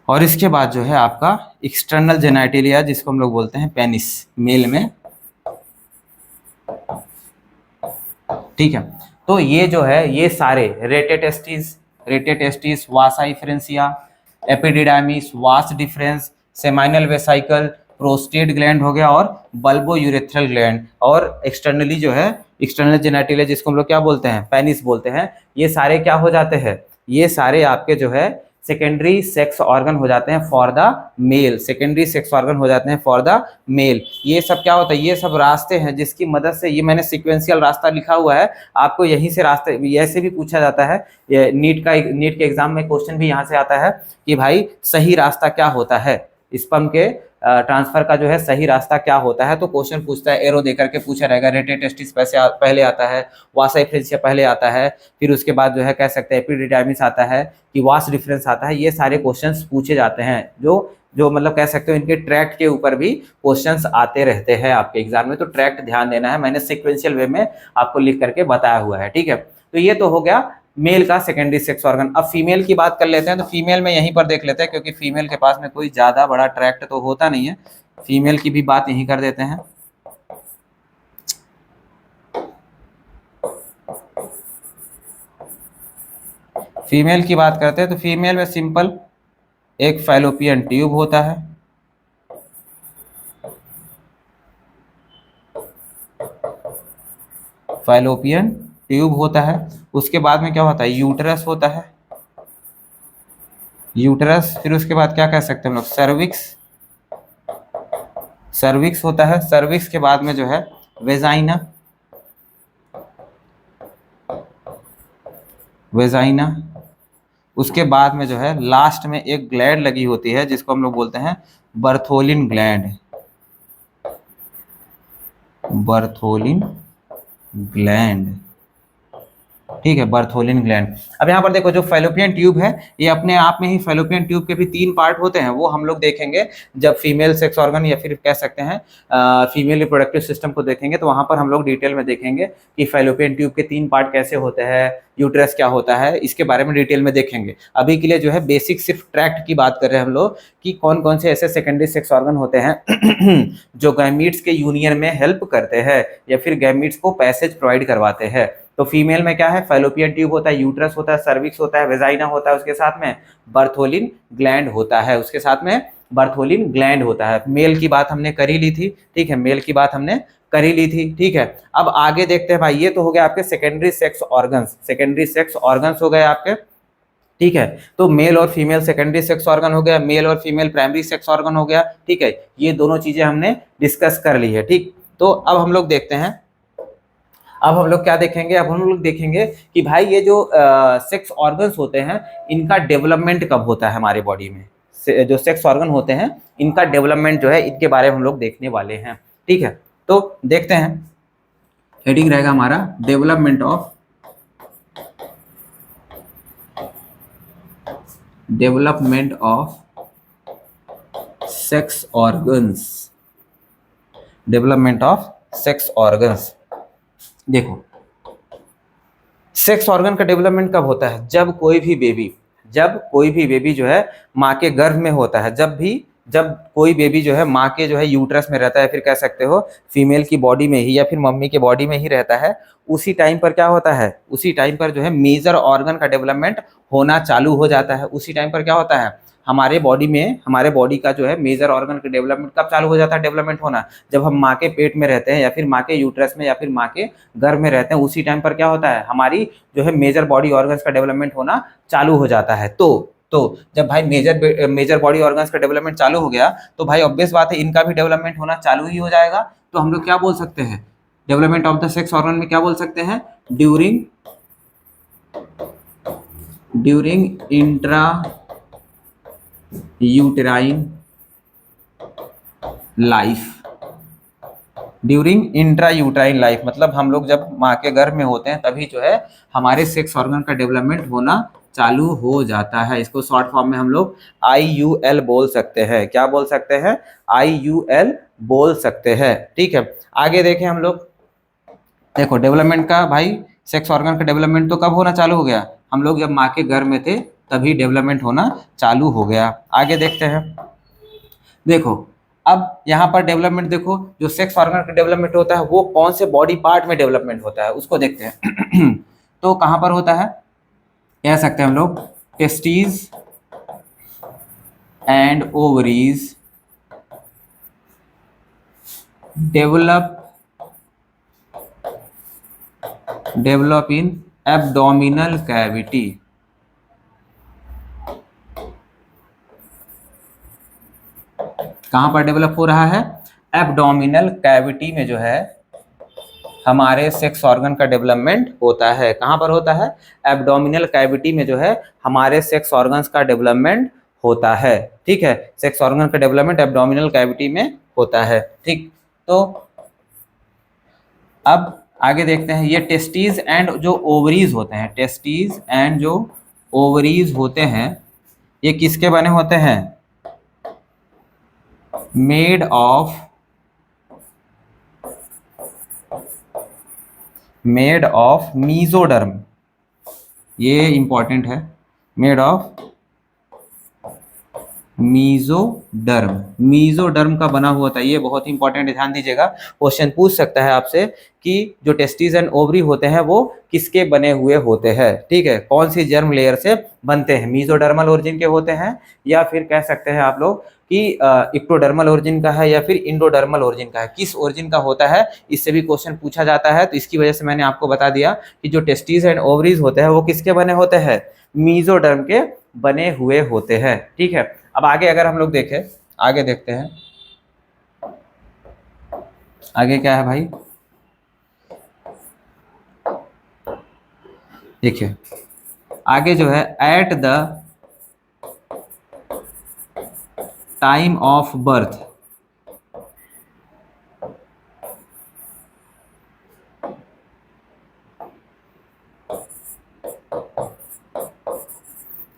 S1: और इसके बाद जो है आपका एक्सटर्नल जेनाइटेलिया, जिसको हम लोग बोलते हैं पेनिस, मेल में। ठीक है, तो ये जो है ये सारे rete testis, vasa efferentia, epididymis, vas deferens, seminal vesicle, prostate gland हो गया और बल्बो यूरेथ्रल ग्लैंड, और एक्सटर्नली जो है एक्सटर्नल जेनाइटेलिया, जिसको हम लोग क्या बोलते हैं? पेनिस बोलते हैं। ये सारे क्या हो जाते हैं? ये सारे आपके जो है सेकेंडरी सेक्स ऑर्गन हो जाते हैं for the male. Secondary sex organ हो जाते हैं फॉर द मेल। ये सब क्या होता है? ये सब रास्ते हैं जिसकी मदद से, ये मैंने सीक्वेंशियल रास्ता लिखा हुआ है, आपको यहीं से रास्ते ऐसे भी पूछा जाता है। ये नीट के एग्जाम में क्वेश्चन भी यहाँ से आता है कि भाई सही रास्ता क्या होता है, स्पर्म के ट्रांसफर का जो है सही रास्ता क्या होता है। तो क्वेश्चन पूछता है, एरो देकर के पूछा रहेगा, रेटे टेस्टिस पहले आता है, वासा इफ्रेंसिया पहले आता है, फिर उसके बाद जो है कह सकते हैं एपिडिडाइमिस आता है, कि वास डिफरेंस आता है। ये सारे क्वेश्चंस पूछे जाते हैं, जो मतलब कह सकते हो इनके ट्रैक्ट के ऊपर भी क्वेश्चंस आते रहते हैं आपके एग्जाम में। तो ट्रैक्ट ध्यान देना है, मैंने सिक्वेंशियल वे में आपको लिख करके बताया हुआ है। ठीक है, तो ये तो हो गया मेल का सेकेंडरी सेक्स ऑर्गन। अब फीमेल की बात कर लेते हैं। तो फीमेल में यहीं पर देख लेते हैं, क्योंकि फीमेल के पास में कोई ज्यादा बड़ा ट्रैक्ट तो होता नहीं है। फीमेल की भी बात यहीं कर देते हैं। फीमेल की बात करते हैं तो फीमेल में सिंपल एक फैलोपियन ट्यूब होता है, फैलोपियन ट्यूब होता है। उसके बाद में क्या होता है? यूटरस होता है, यूटरस। फिर उसके बाद क्या कह सकते हैं हम लोग? सर्विक्स, सर्विक्स होता है। सर्विक्स के बाद में जो है वेजाइना, वेजाइना। उसके बाद में जो है लास्ट में एक ग्लैंड लगी होती है, जिसको हम लोग बोलते हैं बर्थोलिन ग्लैंड, बर्थोलिन ग्लैंड। ठीक है, बर्थोलिन ग्लैंड। अब यहाँ पर देखो, जो फैलोपियन ट्यूब है, ये अपने आप में ही, फैलोपियन ट्यूब के भी 3 पार्ट होते हैं, वो हम लोग देखेंगे जब फीमेल सेक्स ऑर्गन या फिर कह सकते हैं फीमेल रिप्रोडक्टिव सिस्टम को देखेंगे, तो वहाँ पर हम लोग डिटेल में देखेंगे कि फैलोपियन ट्यूब के 3 पार्ट कैसे होते हैं, यूट्रस क्या होता है, इसके बारे में डिटेल में देखेंगे। अभी के लिए जो है बेसिक सिर्फ ट्रैक्ट की बात कर रहे हैं हम लोग, कि कौन कौन से ऐसे सेकेंडरी सेक्स ऑर्गन होते हैं जो गैमीट्स के यूनियन में हेल्प करते हैं या फिर गैमीट्स को पैसेज प्रोवाइड करवाते हैं। तो फीमेल में क्या है? फैलोपियन ट्यूब होता है, यूट्रस होता है, सर्विक्स होता है, वेजाइना होता है, उसके साथ में बर्थोलिन ग्लैंड होता है, उसके साथ में बर्थोलिन ग्लैंड होता है। मेल की बात हमने कर ही ली थी। ठीक है, मेल की बात हमने कर ही ली थी। ठीक है, अब आगे देखते हैं भाई। ये तो हो गया आपके secondary sex organs, secondary sex organs हो गए आपके। ठीक है, तो मेल और फीमेल सेकेंडरी सेक्स ऑर्गन हो गया, मेल और फीमेल प्राइमरी सेक्स ऑर्गन हो गया। ठीक है, ये दोनों चीजें हमने डिस्कस कर ली है। ठीक, तो अब हम लोग देखते हैं, अब हम लोग क्या देखेंगे? अब हम लोग देखेंगे कि भाई ये जो सेक्स ऑर्गन्स होते हैं, इनका डेवलपमेंट कब होता है हमारे बॉडी में। जो सेक्स ऑर्गन होते हैं, इनका डेवलपमेंट जो है, इनके बारे में हम लोग देखने वाले हैं। ठीक है, तो देखते हैं। हेडिंग रहेगा हमारा development of sex organs, development of sex organs. देखो, सेक्स ऑर्गन का डेवलपमेंट कब होता है? जब कोई भी बेबी, जब कोई भी बेबी जो है माँ के गर्भ में होता है, जब कोई बेबी जो है माँ के जो है यूट्रस में रहता है, फिर कह सकते हो फीमेल की बॉडी में ही या फिर मम्मी के बॉडी में ही रहता है, उसी टाइम पर क्या होता है, उसी टाइम पर जो है मेजर ऑर्गन का डेवलपमेंट होना चालू हो जाता है। उसी टाइम पर क्या होता है, हमारे बॉडी में, हमारे बॉडी का जो है मेजर ऑर्गन का डेवलपमेंट कब चालू हो जाता है डेवलपमेंट होना, जब हम माँ के पेट में रहते हैं या फिर माँ के यूट्रस में या फिर माँ के गर्भ में रहते हैं। उसी टाइम पर क्या होता है, हमारी जो है मेजर बॉडी ऑर्गन्स का डेवलपमेंट होना चालू हो जाता है। तो जब भाई मेजर बॉडी ऑर्गन्स का डेवलपमेंट चालू हो गया तो भाई ऑब्वियस बात है इनका भी डेवलपमेंट होना चालू ही हो जाएगा। तो हम लोग क्या बोल सकते हैं, development of the sex organ में क्या बोल सकते हैं, during intra uterine life, during intra uterine life, मतलब हम लोग जब माँ के गर्भ में होते हैं तभी जो है हमारे सेक्स ऑर्गन का डेवलपमेंट होना चालू हो जाता है। इसको शॉर्ट फॉर्म में हम लोग IUL बोल सकते हैं। क्या बोल सकते हैं, IUL बोल सकते हैं। ठीक है, आगे देखें हम लोग। देखो डेवलपमेंट का भाई, सेक्स ऑर्गन का डेवलपमेंट तो कब होना चालू हो गया, हम लोग जब माँ के गर्भ में थे तभी डेवलपमेंट होना चालू हो गया। आगे देखते हैं। देखो अब यहाँ पर डेवलपमेंट देखो, जो सेक्स ऑर्गन का डेवलपमेंट होता है वो कौन से बॉडी पार्ट में डेवलपमेंट होता है उसको देखते हैं। तो कहाँ पर होता है, कह सकते हैं हम लोग testes and ovaries develop in abdominal cavity. कहाँ पर डेवलप हो रहा है, एब्डोमिनल कैविटी में जो है हमारे सेक्स ऑर्गन का डेवलपमेंट होता है। कहाँ पर होता है, एब्डोमिनल कैविटी में जो है हमारे सेक्स ऑर्गन्स का डेवलपमेंट होता है। ठीक है, सेक्स ऑर्गन का डेवलपमेंट एब्डोमिनल कैविटी में होता है। ठीक, तो अब आगे देखते हैं। ये टेस्टीज एंड जो ओवरीज होते हैं, टेस्टीज एंड जो ओवरीज होते हैं ये किसके बने होते हैं, मेड ऑफ मीजोडर्म, ये इंपॉर्टेंट है, मेड ऑफ मीजोडर्म का बना हुआ था। ये बहुत इंपॉर्टेंट, ध्यान दीजिएगा, क्वेश्चन पूछ सकता है आपसे कि जो टेस्टिस एंड ओवरी होते हैं वो किसके बने हुए होते हैं। ठीक है, कौन सी जर्म लेयर से बनते हैं, मीजोडर्मल ओरिजिन के होते हैं या फिर कह सकते हैं आप लोग कि इक्टोडर्मल ओरिजिन का है या फिर इंडोडर्मल ओरिजिन का है, किस ओरिजिन का होता है, इससे भी क्वेश्चन पूछा जाता है। तो इसकी वजह से मैंने आपको बता दिया कि जो टेस्टिस एंड ओवरीज होते हैं वो किसके बने होते हैं, मीजोडर्म के बने हुए होते हैं। ठीक है, अब आगे अगर हम लोग देखें, आगे देखते हैं आगे क्या है भाई। देखिए आगे जो है eight the time of birth,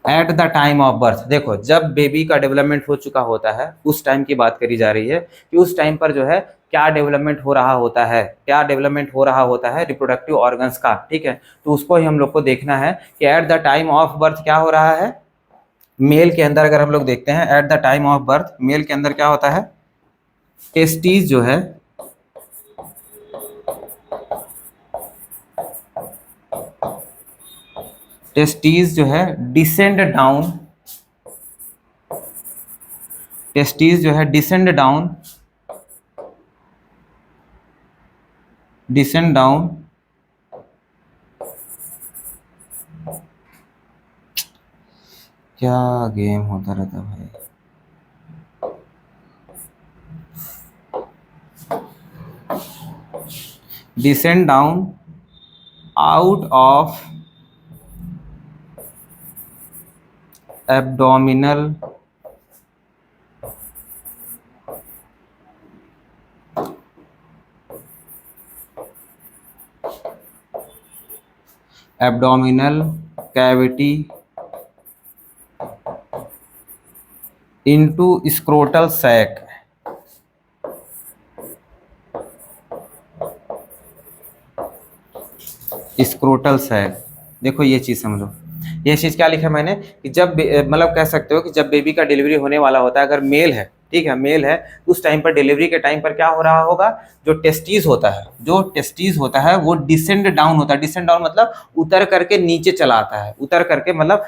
S1: eight the time of birth, देखो जब बेबी का डेवलपमेंट हो चुका होता है उस टाइम की बात करी जा रही है कि उस टाइम पर जो है क्या डेवलपमेंट हो रहा होता है, क्या डेवलपमेंट हो रहा होता है रिप्रोडक्टिव ऑर्गन्स का। ठीक है, तो उसको ही हम लोग को देखना है कि eight the time of birth क्या हो रहा है। मेल के अंदर अगर हम लोग देखते हैं at the time of birth, male के अंदर क्या होता है, टेस्टीज जो है टेस्टीज जो है डिसेंड डाउन, टेस्टीज जो है डिसेंड डाउन क्या गेम होता रहता भाई। Descend down out of abdominal cavity into scrotal sac. Scrotal sac, देखो ये चीज समझो, ये चीज क्या लिखा है मैंने कि जब मतलब कह सकते हो कि जब बेबी का डिलीवरी होने वाला होता है, अगर मेल है, ठीक है, मेल है, उस टाइम पर डिलीवरी के टाइम पर क्या हो रहा होगा, जो टेस्टीज होता है, जो टेस्टीज होता है वो डिसेंड डाउन होता है। डिसेंड डाउन मतलब उतर करके नीचे चला आता है, उतर करके मतलब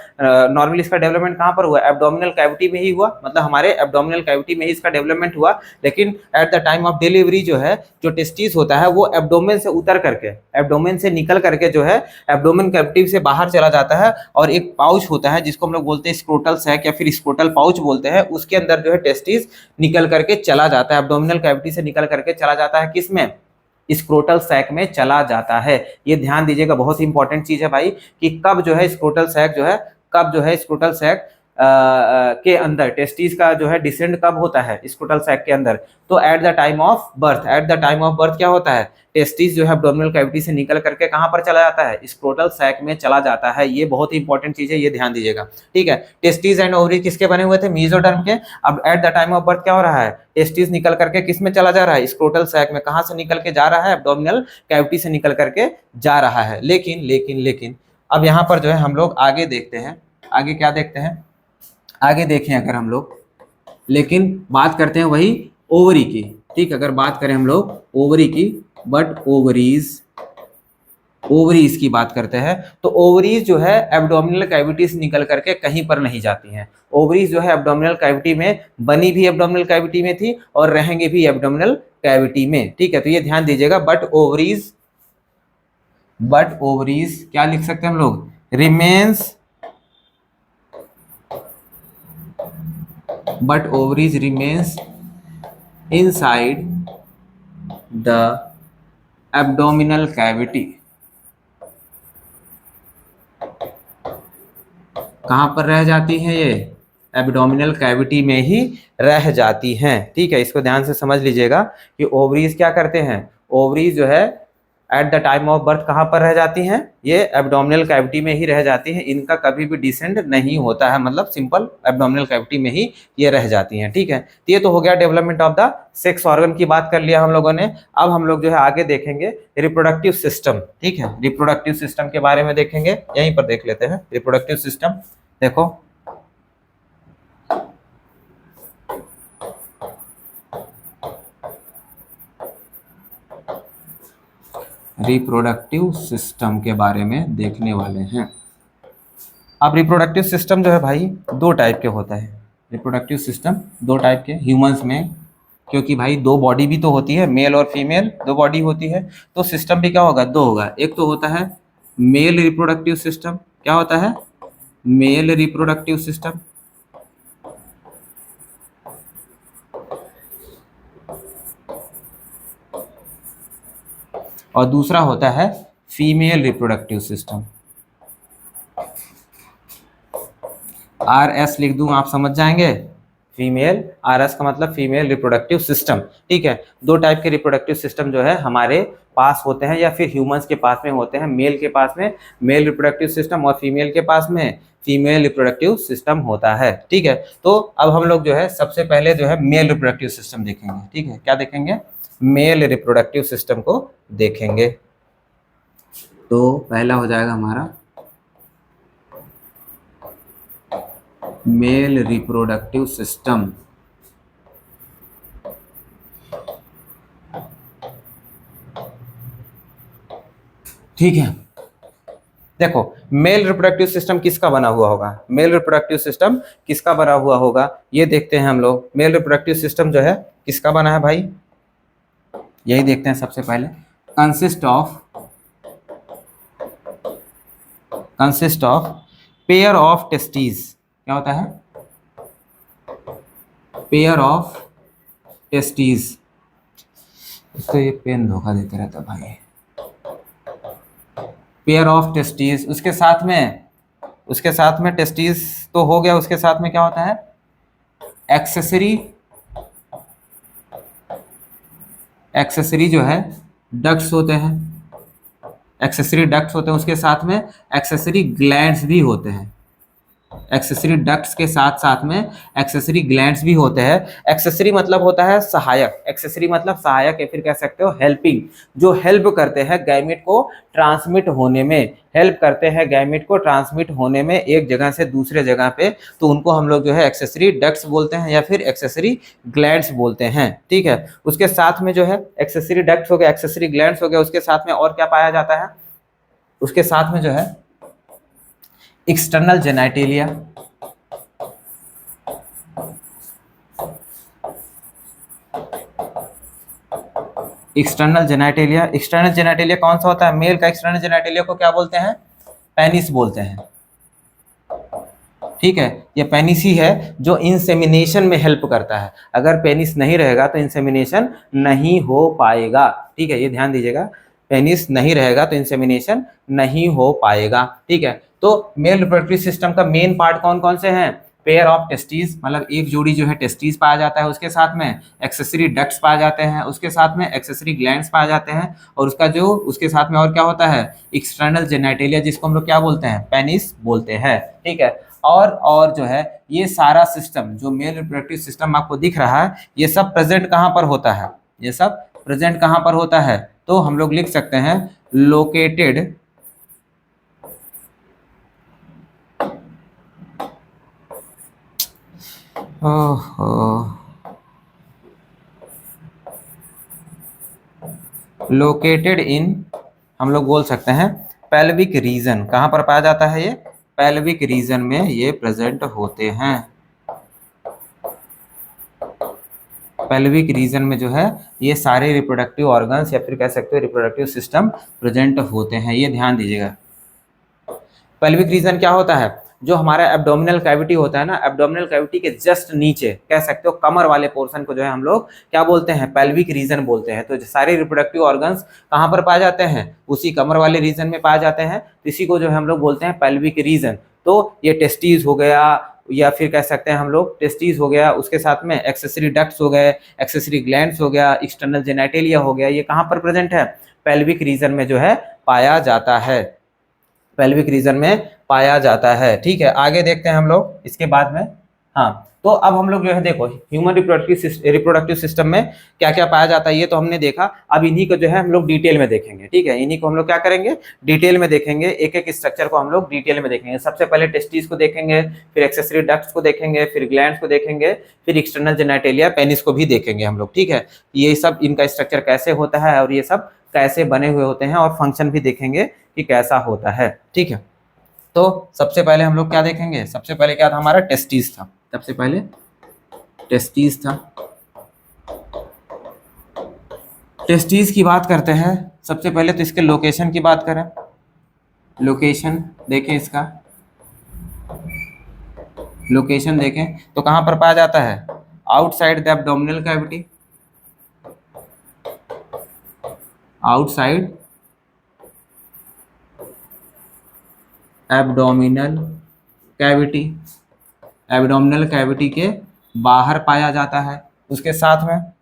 S1: नॉर्मली इसका डेवलपमेंट कहाँ पर हुआ, एब्डोमिनल कैविटी में ही हुआ, मतलब हमारे एब्डोमिनल कैविटी में ही इसका डेवलपमेंट हुआ। लेकिन eight the time of delivery जो है, जो टेस्टीज होता है वो एब्डोमेन से उतर करके, एब्डोमेन से निकल करके जो है एब्डोमेन कैविटी से बाहर चला जाता है, और एक पाउच होता है जिसको हम लोग बोलते हैं स्क्रोटल सैक या फिर स्क्रोटल पाउच बोलते हैं, उसके अंदर जो है टेस्टीज निकल करके चला जाता है, एब्डोमिनल कैविटी से निकल करके चला जाता है, किसमें, स्क्रोटल सैक में चला जाता है। ये ध्यान दीजिएगा, बहुत ही इंपॉर्टेंट चीज है भाई, कि कब जो है स्क्रोटल सैक जो है, कब जो है स्क्रोटल सैक के अंदर टेस्टीज का जो है डिसेंड कब होता है स्क्रोटल सैक के अंदर, तो eight the time of birth. Eight the time of birth क्या होता है, टेस्टीज जो है एब्डोमिनल कैविटी से निकल करके कहां पर चला जाता है, स्क्रोटल सैक में चला जाता है। ये बहुत ही इंपॉर्टेंट चीज है, ये ध्यान दीजिएगा, ठीक है। टेस्टीज एंड ओवरी किसके बने हुए थे, मेसोडर्म के। अब eight the time of birth क्या हो रहा है, टेस्टीज निकल करके किस में चला जा रहा है, स्क्रोटल सैक में। कहां से निकल के जा रहा है, एब्डोमिनल कैविटी से निकल करके जा रहा है। लेकिन लेकिन लेकिन अब यहाँ पर जो है हम लोग आगे देखते हैं, आगे क्या देखते हैं, आगे देखें अगर हम लोग, लेकिन बात करते हैं वही ओवरी की, ठीक। अगर बात करें हम लोग ओवरी की, बट ओवरीज की बात करते हैं, तो ओवरीज जो है एब्डोमिनल कैविटी से निकल करके कहीं पर नहीं जाती हैं। ओवरीज जो है एब्डोमिनल कैविटी में, बनी भी एब्डोमिनल कैविटी में थी और रहेंगे भी एब्डोमिनल कैविटी में, ठीक है। तो ये ध्यान दीजिएगा, बट ओवरीज क्या लिख सकते हैं हम लोग, remains, but ovaries remains inside the abdominal cavity। कहां पर रह जाती हैं ये, एब्डोमिनल कैविटी में ही रह जाती हैं, ठीक है। इसको ध्यान से समझ लीजिएगा कि ओवरीज क्या करते हैं, ओवरीज जो है eight the time of birth कहां पर रह जाती हैं, ये एब्डोमिनल कैविटी में ही रह जाती हैं, इनका कभी भी डिसेंड नहीं होता है, मतलब सिंपल एब्डोमिनल कैविटी में ही ये रह जाती हैं, ठीक है। तो ये तो हो गया development of the sex organ की बात कर लिया हम लोगों ने। अब हम लोग जो है आगे देखेंगे रिप्रोडक्टिव सिस्टम, ठीक है। रिप्रोडक्टिव सिस्टम के बारे में देखेंगे, यहीं पर देख लेते हैं रिप्रोडक्टिव सिस्टम। देखो रिप्रोडक्टिव सिस्टम के बारे में देखने वाले हैं। अब रिप्रोडक्टिव सिस्टम जो है भाई दो टाइप के होता है, रिप्रोडक्टिव सिस्टम दो टाइप के ह्यूमंस में, क्योंकि भाई दो बॉडी भी तो होती है, मेल और फीमेल दो बॉडी होती है, तो सिस्टम भी क्या होगा, दो होगा। एक तो होता है मेल रिप्रोडक्टिव सिस्टम, क्या होता है, मेल रिप्रोडक्टिव सिस्टम, और दूसरा होता है फीमेल रिप्रोडक्टिव सिस्टम। RS लिख दूं, आप समझ जाएंगे, फीमेल, RS का मतलब फीमेल रिप्रोडक्टिव सिस्टम, ठीक है। दो टाइप के रिप्रोडक्टिव सिस्टम जो है हमारे पास होते हैं, या फिर ह्यूमंस के पास में होते हैं। मेल के पास में मेल रिप्रोडक्टिव सिस्टम और फीमेल के पास में फीमेल रिप्रोडक्टिव सिस्टम होता है, ठीक है। तो अब हम लोग जो है सबसे पहले जो है मेल रिप्रोडक्टिव सिस्टम देखेंगे, ठीक है। क्या देखेंगे, मेल रिप्रोडक्टिव सिस्टम को देखेंगे। तो पहला हो जाएगा हमारा मेल रिप्रोडक्टिव सिस्टम, ठीक है। देखो मेल रिप्रोडक्टिव सिस्टम किसका बना हुआ होगा, मेल रिप्रोडक्टिव सिस्टम किसका बना हुआ होगा, ये देखते हैं हम लोग। मेल रिप्रोडक्टिव सिस्टम जो है किसका बना है भाई, यही देखते हैं सबसे पहले। Consist of pair of testes, क्या होता है, पेयर ऑफ टेस्टीज। इसको ये पेन धोखा देते रहता भाई, पेयर ऑफ टेस्टीज, उसके साथ में टेस्टीज तो हो गया, उसके साथ में क्या होता है, एक्सेसरी जो है डक्ट्स होते हैं, एक्सेसरी डक्ट्स होते हैं, उसके साथ में एक्सेसरी ग्लैंड्स भी होते हैं, एक्सेसरी डक्ट्स के साथ साथ में एक्सेसरी ग्लैंड्स भी होते हैं। एक्सेसरी मतलब होता है सहायक, एक्सेसरी मतलब सहायक या फिर कह सकते हो हेल्पिंग, जो हेल्प करते हैं गैमेट को ट्रांसमिट होने में, हेल्प करते हैं गैमेट को ट्रांसमिट होने में एक जगह से दूसरे जगह पे, तो उनको हम लोग जो है एक्सेसरी डक्ट्स बोलते हैं या फिर एक्सेसरी ग्लैंड्स बोलते हैं। ठीक है, उसके साथ में जो है एक्सेसरी डक्ट्स हो गया, एक्सेसरी ग्लैंड्स हो गया, उसके साथ में और क्या पाया जाता है, उसके साथ में जो है external genitalia, external genitalia. External genitalia कौन सा होता है, मेल का एक्सटर्नल जेनाइटेलिया को क्या बोलते हैं, पेनिस बोलते हैं। ठीक है, ये पेनिस ही है जो इंसेमिनेशन में हेल्प करता है। अगर पेनिस नहीं रहेगा तो इंसेमिनेशन नहीं हो पाएगा। ठीक है, ये ध्यान दीजिएगा, पेनिस नहीं रहेगा तो इंसेमिनेशन नहीं हो पाएगा। ठीक है, तो मेल रिप्रोडक्टिव सिस्टम का मेन पार्ट कौन कौन से हैं, पेयर ऑफ टेस्टीज, मतलब एक जोड़ी जो है टेस्टीज पाया जाता है, उसके साथ में एक्सेसरी डक्ट्स पाए जाते हैं, उसके साथ में एक्सेसरी ग्लैंड्स पाए जाते हैं, और उसका जो उसके साथ में और क्या होता है, एक्सटर्नल जेनाइटेलिया, जिसको हम लोग क्या बोलते हैं, पेनिस बोलते हैं। ठीक है, और जो है ये सारा सिस्टम जो मेल रिप्रोडक्टिव सिस्टम आपको दिख रहा है, ये सब प्रेजेंट कहाँ पर होता है, ये सब प्रेजेंट कहाँ पर होता है, तो हम लोग लिख सकते हैं लोकेटेड लोकेटेड इन, हम लोग बोल सकते हैं पेल्विक रीजन। कहाँ पर पाया जाता है ये, पेल्विक रीजन में ये प्रेजेंट होते हैं। पेल्विक रीजन में जो है ये सारे रिप्रोडक्टिव ऑर्गन्स या फिर कह सकते हो रिप्रोडक्टिव सिस्टम प्रेजेंट होते हैं, ये ध्यान दीजिएगा। पेल्विक रीजन क्या होता है, जो हमारा एब्डोमिनल कैविटी होता है ना, एब्डोमिनल कैविटी के जस्ट नीचे कह सकते हो कमर वाले पोर्शन को जो है हम लोग क्या बोलते हैं, पेल्विक रीजन बोलते हैं। तो सारे रिप्रोडक्टिव ऑर्गन्स कहाँ पर पाए जाते हैं, उसी कमर वाले रीजन में पाए जाते हैं, तो इसी को जो है हम लोग बोलते हैं पेल्विक रीजन। तो ये टेस्टीज हो गया या फिर कह सकते हैं हम लोग टेस्टीज हो गया, उसके साथ में एक्सेसरी डक्ट्स हो गए, एक्सेसरी ग्लैंड्स हो गया, एक्सटर्नल जेनाइटेलिया हो गया, ये कहाँ पर प्रेजेंट है, पेल्विक रीजन में जो है पाया जाता है, पेल्विक रीजन में पाया जाता है। ठीक है, आगे देखते हैं हम लोग इसके बाद में। हाँ, तो अब हम लोग जो है देखो ह्यूमन रिप्रोडक्टिव सिस्टम में क्या क्या पाया जाता है ये तो हमने देखा। अब इन्हीं को जो है हम लोग डिटेल में देखेंगे। ठीक है, इन्हीं को हम लोग क्या करेंगे, डिटेल में देखेंगे, एक एक स्ट्रक्चर को हम लोग डिटेल में देखेंगे। सबसे पहले टेस्टिस को देखेंगे, फिर एक्सेसरी डक्ट्स को देखेंगे, फिर ग्लैंड्स को देखेंगे, फिर एक्सटर्नल जेनाइटेलिया पेनिस को भी देखेंगे हम लोग। ठीक है, ये सब इनका स्ट्रक्चर कैसे होता है और ये सब कैसे बने हुए होते हैं और फंक्शन भी देखेंगे कि कैसा होता है। ठीक है, तो सबसे पहले हम लोग क्या देखेंगे, सबसे पहले क्या था, हमारा टेस्टिस था, सबसे पहले टेस्टिस था। टेस्टिस की बात करते हैं, सबसे पहले तो इसके लोकेशन की बात करें, लोकेशन देखें, इसका लोकेशन देखें तो कहां पर पाया जाता है, outside the abdominal cavity, outside abdominal cavity, abdominal cavity के बाहर पाया जाता है। उसके साथ में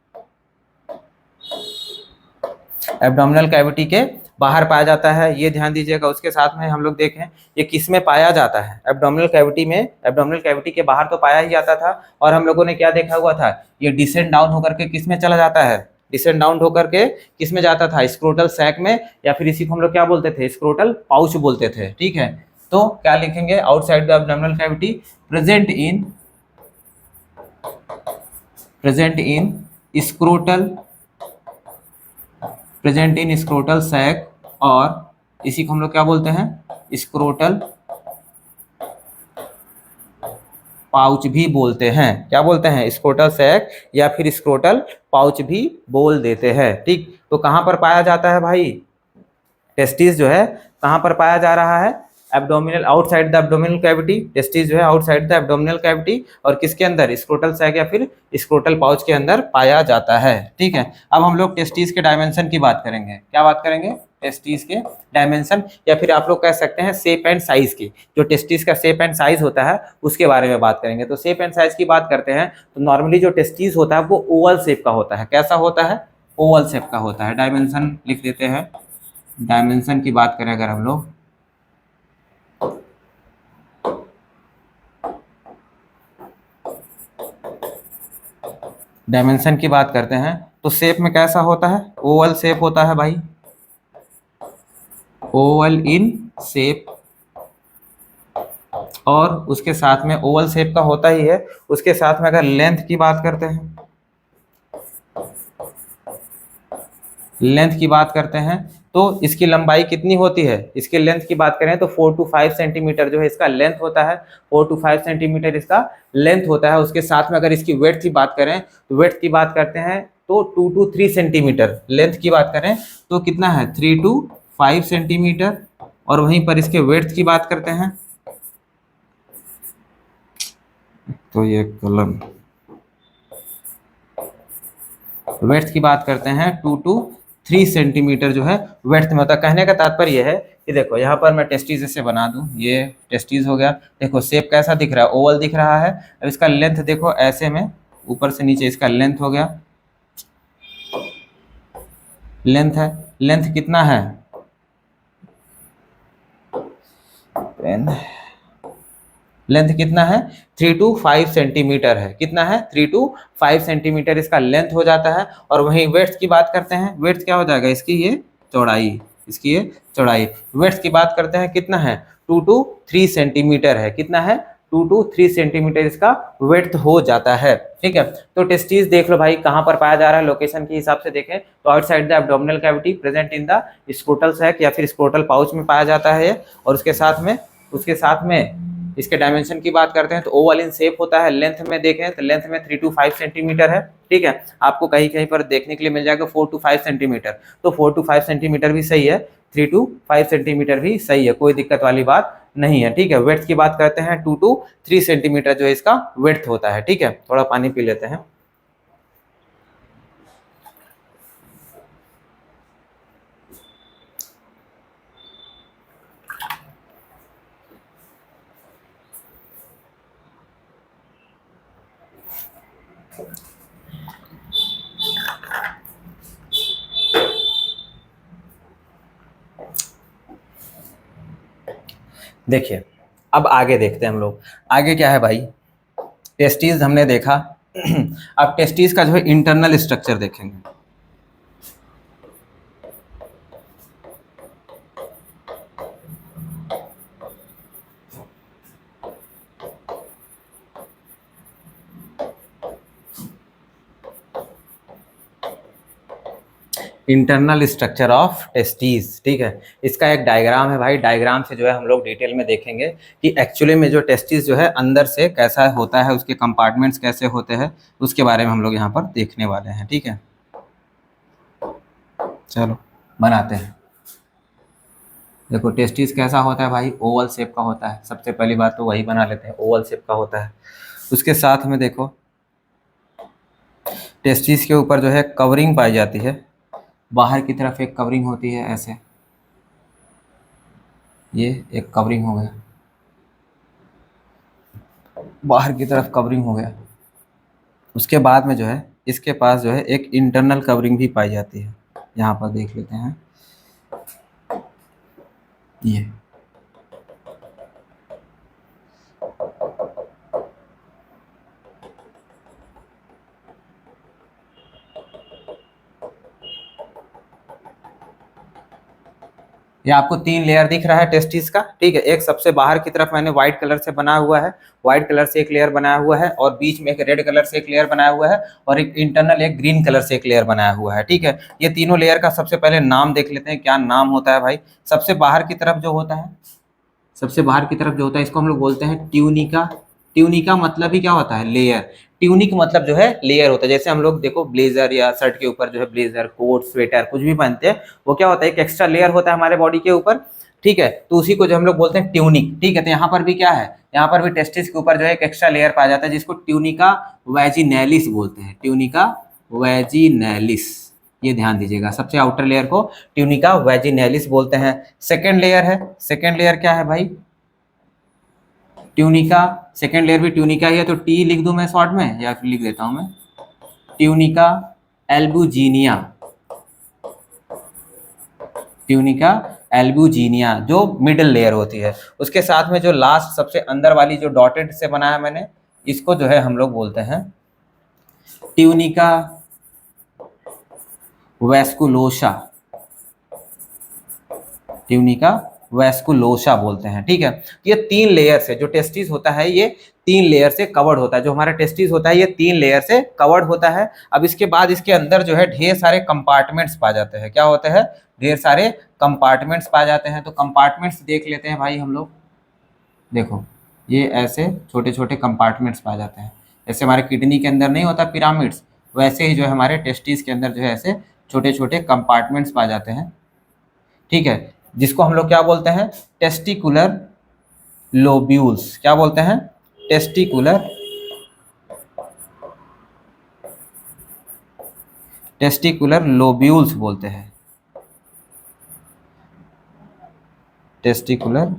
S1: एब्डोमिनल कैविटी के बाहर पाया जाता है, ये ध्यान दीजिएगा। उसके साथ में हम लोग देखें ये किस में पाया जाता है, एब्डोमिनल कैविटी में, एब्डोमिनल कैविटी के बाहर तो पाया ही जाता था, और हम लोगों ने क्या देखा हुआ था, ये डिसेंड डाउन होकर के किस में चला जाता है, डिसेंड डाउन होकर के किस में जाता था, स्क्रोटल सैक में, या फिर इसी को हम लोग क्या बोलते थे, स्क्रोटल पाउच बोलते थे। ठीक है, तो क्या लिखेंगे, outside the abdominal cavity, present in scrotal, present in scrotal sac, और इसी को हम लोग क्या बोलते हैं, स्क्रोटल पाउच भी बोलते हैं। क्या बोलते हैं, स्क्रोटल सैक या फिर स्क्रोटल पाउच भी बोल देते हैं। ठीक, तो कहां पर पाया जाता है भाई, टेस्टिस जो है कहां पर पाया जा रहा है, abdominal, outside the abdominal cavity, testis जो है आउटसाइड द एब्डोमिनल कैविटी, और किसके अंदर, स्क्रोटल सैक या फिर स्क्रोटल पाउच के अंदर पाया जाता है। ठीक है, अब हम लोग टेस्टिस के डायमेंशन की बात करेंगे। क्या बात करेंगे, टेस्टिस के डायमेंशन, या फिर आप लोग कह सकते हैं शेप एंड साइज की, जो टेस्टिस का शेप एंड साइज होता है उसके बारे में बात करेंगे। तो शेप एंड साइज की बात करते हैं तो नॉर्मली जो टेस्टिस होता है वो ओवल शेप का होता है। कैसा होता है, ओवल शेप का होता है। डायमेंशन लिख देते हैं, डायमेंशन की बात करें अगर हम लोग, डायमेंशन की बात करते हैं तो शेप में कैसा होता है, ओवल शेप होता है भाई, ओवल इन शेप। और उसके साथ में ओवल शेप का होता ही है, उसके साथ में अगर लेंथ की बात करते हैं, लेंथ की बात करते हैं तो इसकी लंबाई कितनी होती है, इसकी लेंथ की बात करें तो 4 to 5 सेंटीमीटर जो है इसका लेंथ होता है, 4 to 5 सेंटीमीटर इसका लेंथ होता है। उसके साथ में अगर इसकी वेड्थ की बात करें तो वेड्थ की बात करते हैं तो 2 to 3 सेंटीमीटर, लेंथ की बात करें तो कितना है 3 to 5 सेंटीमीटर। और वहीं पर इसके वेड्थ की बात करते हैं तो ये कलम, वेड्थ की बात करते हैं 2 to 3 सेंटीमीटर जो है वेड्थ में होता है। कहने का तात्पर्य है कि देखो यहाँ पर मैं टेस्टीज ऐसे बना दूं, ये टेस्टीज हो गया, देखो शेप कैसा दिख रहा है, ओवल दिख रहा है। अब इसका लेंथ देखो ऐसे में ऊपर से नीचे इसका लेंथ हो गया, लेंथ है, लेंथ कितना है, लेंथ कितना है 3 to 5 सेंटीमीटर है, कितना है 3 to 5 सेंटीमीटर इसका लेंथ हो जाता है। और वहीं वेड्थ की बात करते हैं, वेड्थ क्या हो जाएगा इसकी ये चौड़ाई, इसकी ये चौड़ाई। वेड्थ की बात करते हैं कितना है 2 to 3 सेंटीमीटर है, कितना है 2 to 3 सेंटीमीटर इसका वेड्थ हो जाता है। ठीक है, तो टेस्टीज देख लो भाई कहाँ पर पाया जा रहा है, लोकेशन के हिसाब से देखें तो outside the abdominal cavity present in the scrotal sac या फिर स्क्रोटल पाउच में पाया जाता है। और उसके साथ में इसके डायमेंशन की बात करते हैं तो ओवल इन शेप होता है। लेंथ में देखें तो लेंथ में 3 to 5 सेंटीमीटर है। ठीक है, आपको कहीं कहीं पर देखने के लिए मिल जाएगा 4 to 5 सेंटीमीटर, तो 4 to 5 सेंटीमीटर भी सही है, 3 to 5 सेंटीमीटर भी सही है, कोई दिक्कत वाली बात नहीं है। ठीक है, वेड्थ की बात करते हैं 2 to 3 सेंटीमीटर जो है इसका वेड्थ होता है। ठीक है, थोड़ा पानी पी लेते हैं। देखिए अब आगे देखते हैं हम लोग, आगे क्या है भाई, टेस्टीज हमने देखा। अब टेस्टीज का जो है इंटरनल स्ट्रक्चर देखेंगे। Internal structure of testes. ठीक है, इसका एक डायग्राम है भाई, डायग्राम से जो है हम लोग डिटेल में देखेंगे कि एक्चुअली में जो टेस्टीज जो है अंदर से कैसा होता है, उसके कंपार्टमेंट्स कैसे होते हैं, उसके बारे में हम लोग यहाँ पर देखने वाले हैं। ठीक है, चलो बनाते हैं। देखो टेस्टीज कैसा होता है भाई, ओवल शेप का होता है, सबसे पहली बात तो वही बना लेते हैं, ओवल शेप का होता है। उसके साथ में देखो टेस्टीज के ऊपर जो है कवरिंग पाई जाती है, बाहर की तरफ एक कवरिंग होती है ऐसे, ये एक कवरिंग हो गया, बाहर की तरफ कवरिंग हो गया। उसके बाद में जो है इसके पास जो है एक इंटरनल कवरिंग भी पाई जाती है, यहाँ पर देख लेते हैं ये आपको 3 लेयर दिख रहा है टेस्टिस का। ठीक है, एक सबसे बाहर की तरफ मैंने व्हाइट कलर से बना हुआ है, व्हाइट कलर से एक लेयर बनाया हुआ है, और बीच में एक रेड कलर से एक लेयर बनाया हुआ है, और एक इंटरनल एक ग्रीन कलर से एक लेयर बनाया हुआ है। ठीक है, ये तीनों लेयर का सबसे पहले नाम देख लेते हैं, क्या नाम होता है भाई। सबसे बाहर की तरफ जो होता है, सबसे बाहर की तरफ जो होता है इसको हम लोग बोलते हैं ट्यूनिका। ट्यूनिका मतलब ही क्या होता है, लेयर। ट्यूनिक मतलब जो है लेयर होता है। जैसे हम लोग देखो ब्लेजर या शर्ट के ऊपर जो है ब्लेजर, कोट, स्वेटर कुछ भी पहनते हैं, वो क्या होता है एक एक्स्ट्रा लेयर होता है हमारे बॉडी के ऊपर। ठीक है, तो उसी को जो हम लोग बोलते हैं ट्यूनिक। ठीक है, तो यहाँ पर भी क्या है, यहाँ पर भी टेस्टिस के ऊपर जो है एक एक्स्ट्रा लेयर पाया जाता है जिसको ट्यूनिका वैजिनैलिस बोलते हैं, ट्यूनिका वैजिनैलिस। ये ध्यान दीजिएगा, सबसे आउटर लेयर को ट्यूनिका वैजिनैलिस बोलते हैं। सेकेंड लेयर है, सेकेंड लेयर क्या है भाई, ट्यूनिका। सेकेंड लेयर भी ट्यूनिका ही है, तो टी लिख दूं मैं शॉर्ट में, या फिर लिख देता हूं मैं ट्यूनिका एल्बुजिनिया। ट्यूनिका एल्बुजिनिया जो मिडिल लेयर होती है। उसके साथ में जो लास्ट सबसे अंदर वाली जो डॉटेड से बना है मैंने, इसको जो है हम लोग बोलते हैं ट्यूनिका वैस्कुलोसा, ट्यूनिका वैस्कुलोसा बोलते हैं। ठीक है, ये 3 लेयर से जो टेस्टिस होता है ये 3 लेयर से कवर्ड होता है। जो हमारा टेस्टिस होता है ये 3 लेयर से कवर्ड होता है। अब इसके बाद इसके अंदर जो है ढेर सारे कंपार्टमेंट्स पाए जाते हैं। क्या होते हैं? ढेर सारे कंपार्टमेंट्स पाए जाते हैं। तो कंपार्टमेंट्स देख लेते हैं भाई हम लोग। देखो ये ऐसे छोटे छोटे कंपार्टमेंट्स पाए जाते हैं। जैसे हमारे किडनी के अंदर नहीं होता पिरामिड्स, वैसे ही जो है हमारे टेस्टिस के अंदर जो है ऐसे छोटे छोटे कंपार्टमेंट्स पाए जाते हैं। ठीक है, जिसको हम लोग क्या बोलते हैं? Testicular lobules. क्या बोलते हैं? टेस्टिकुलर लोब्यूल्स बोलते हैं। टेस्टिकुलर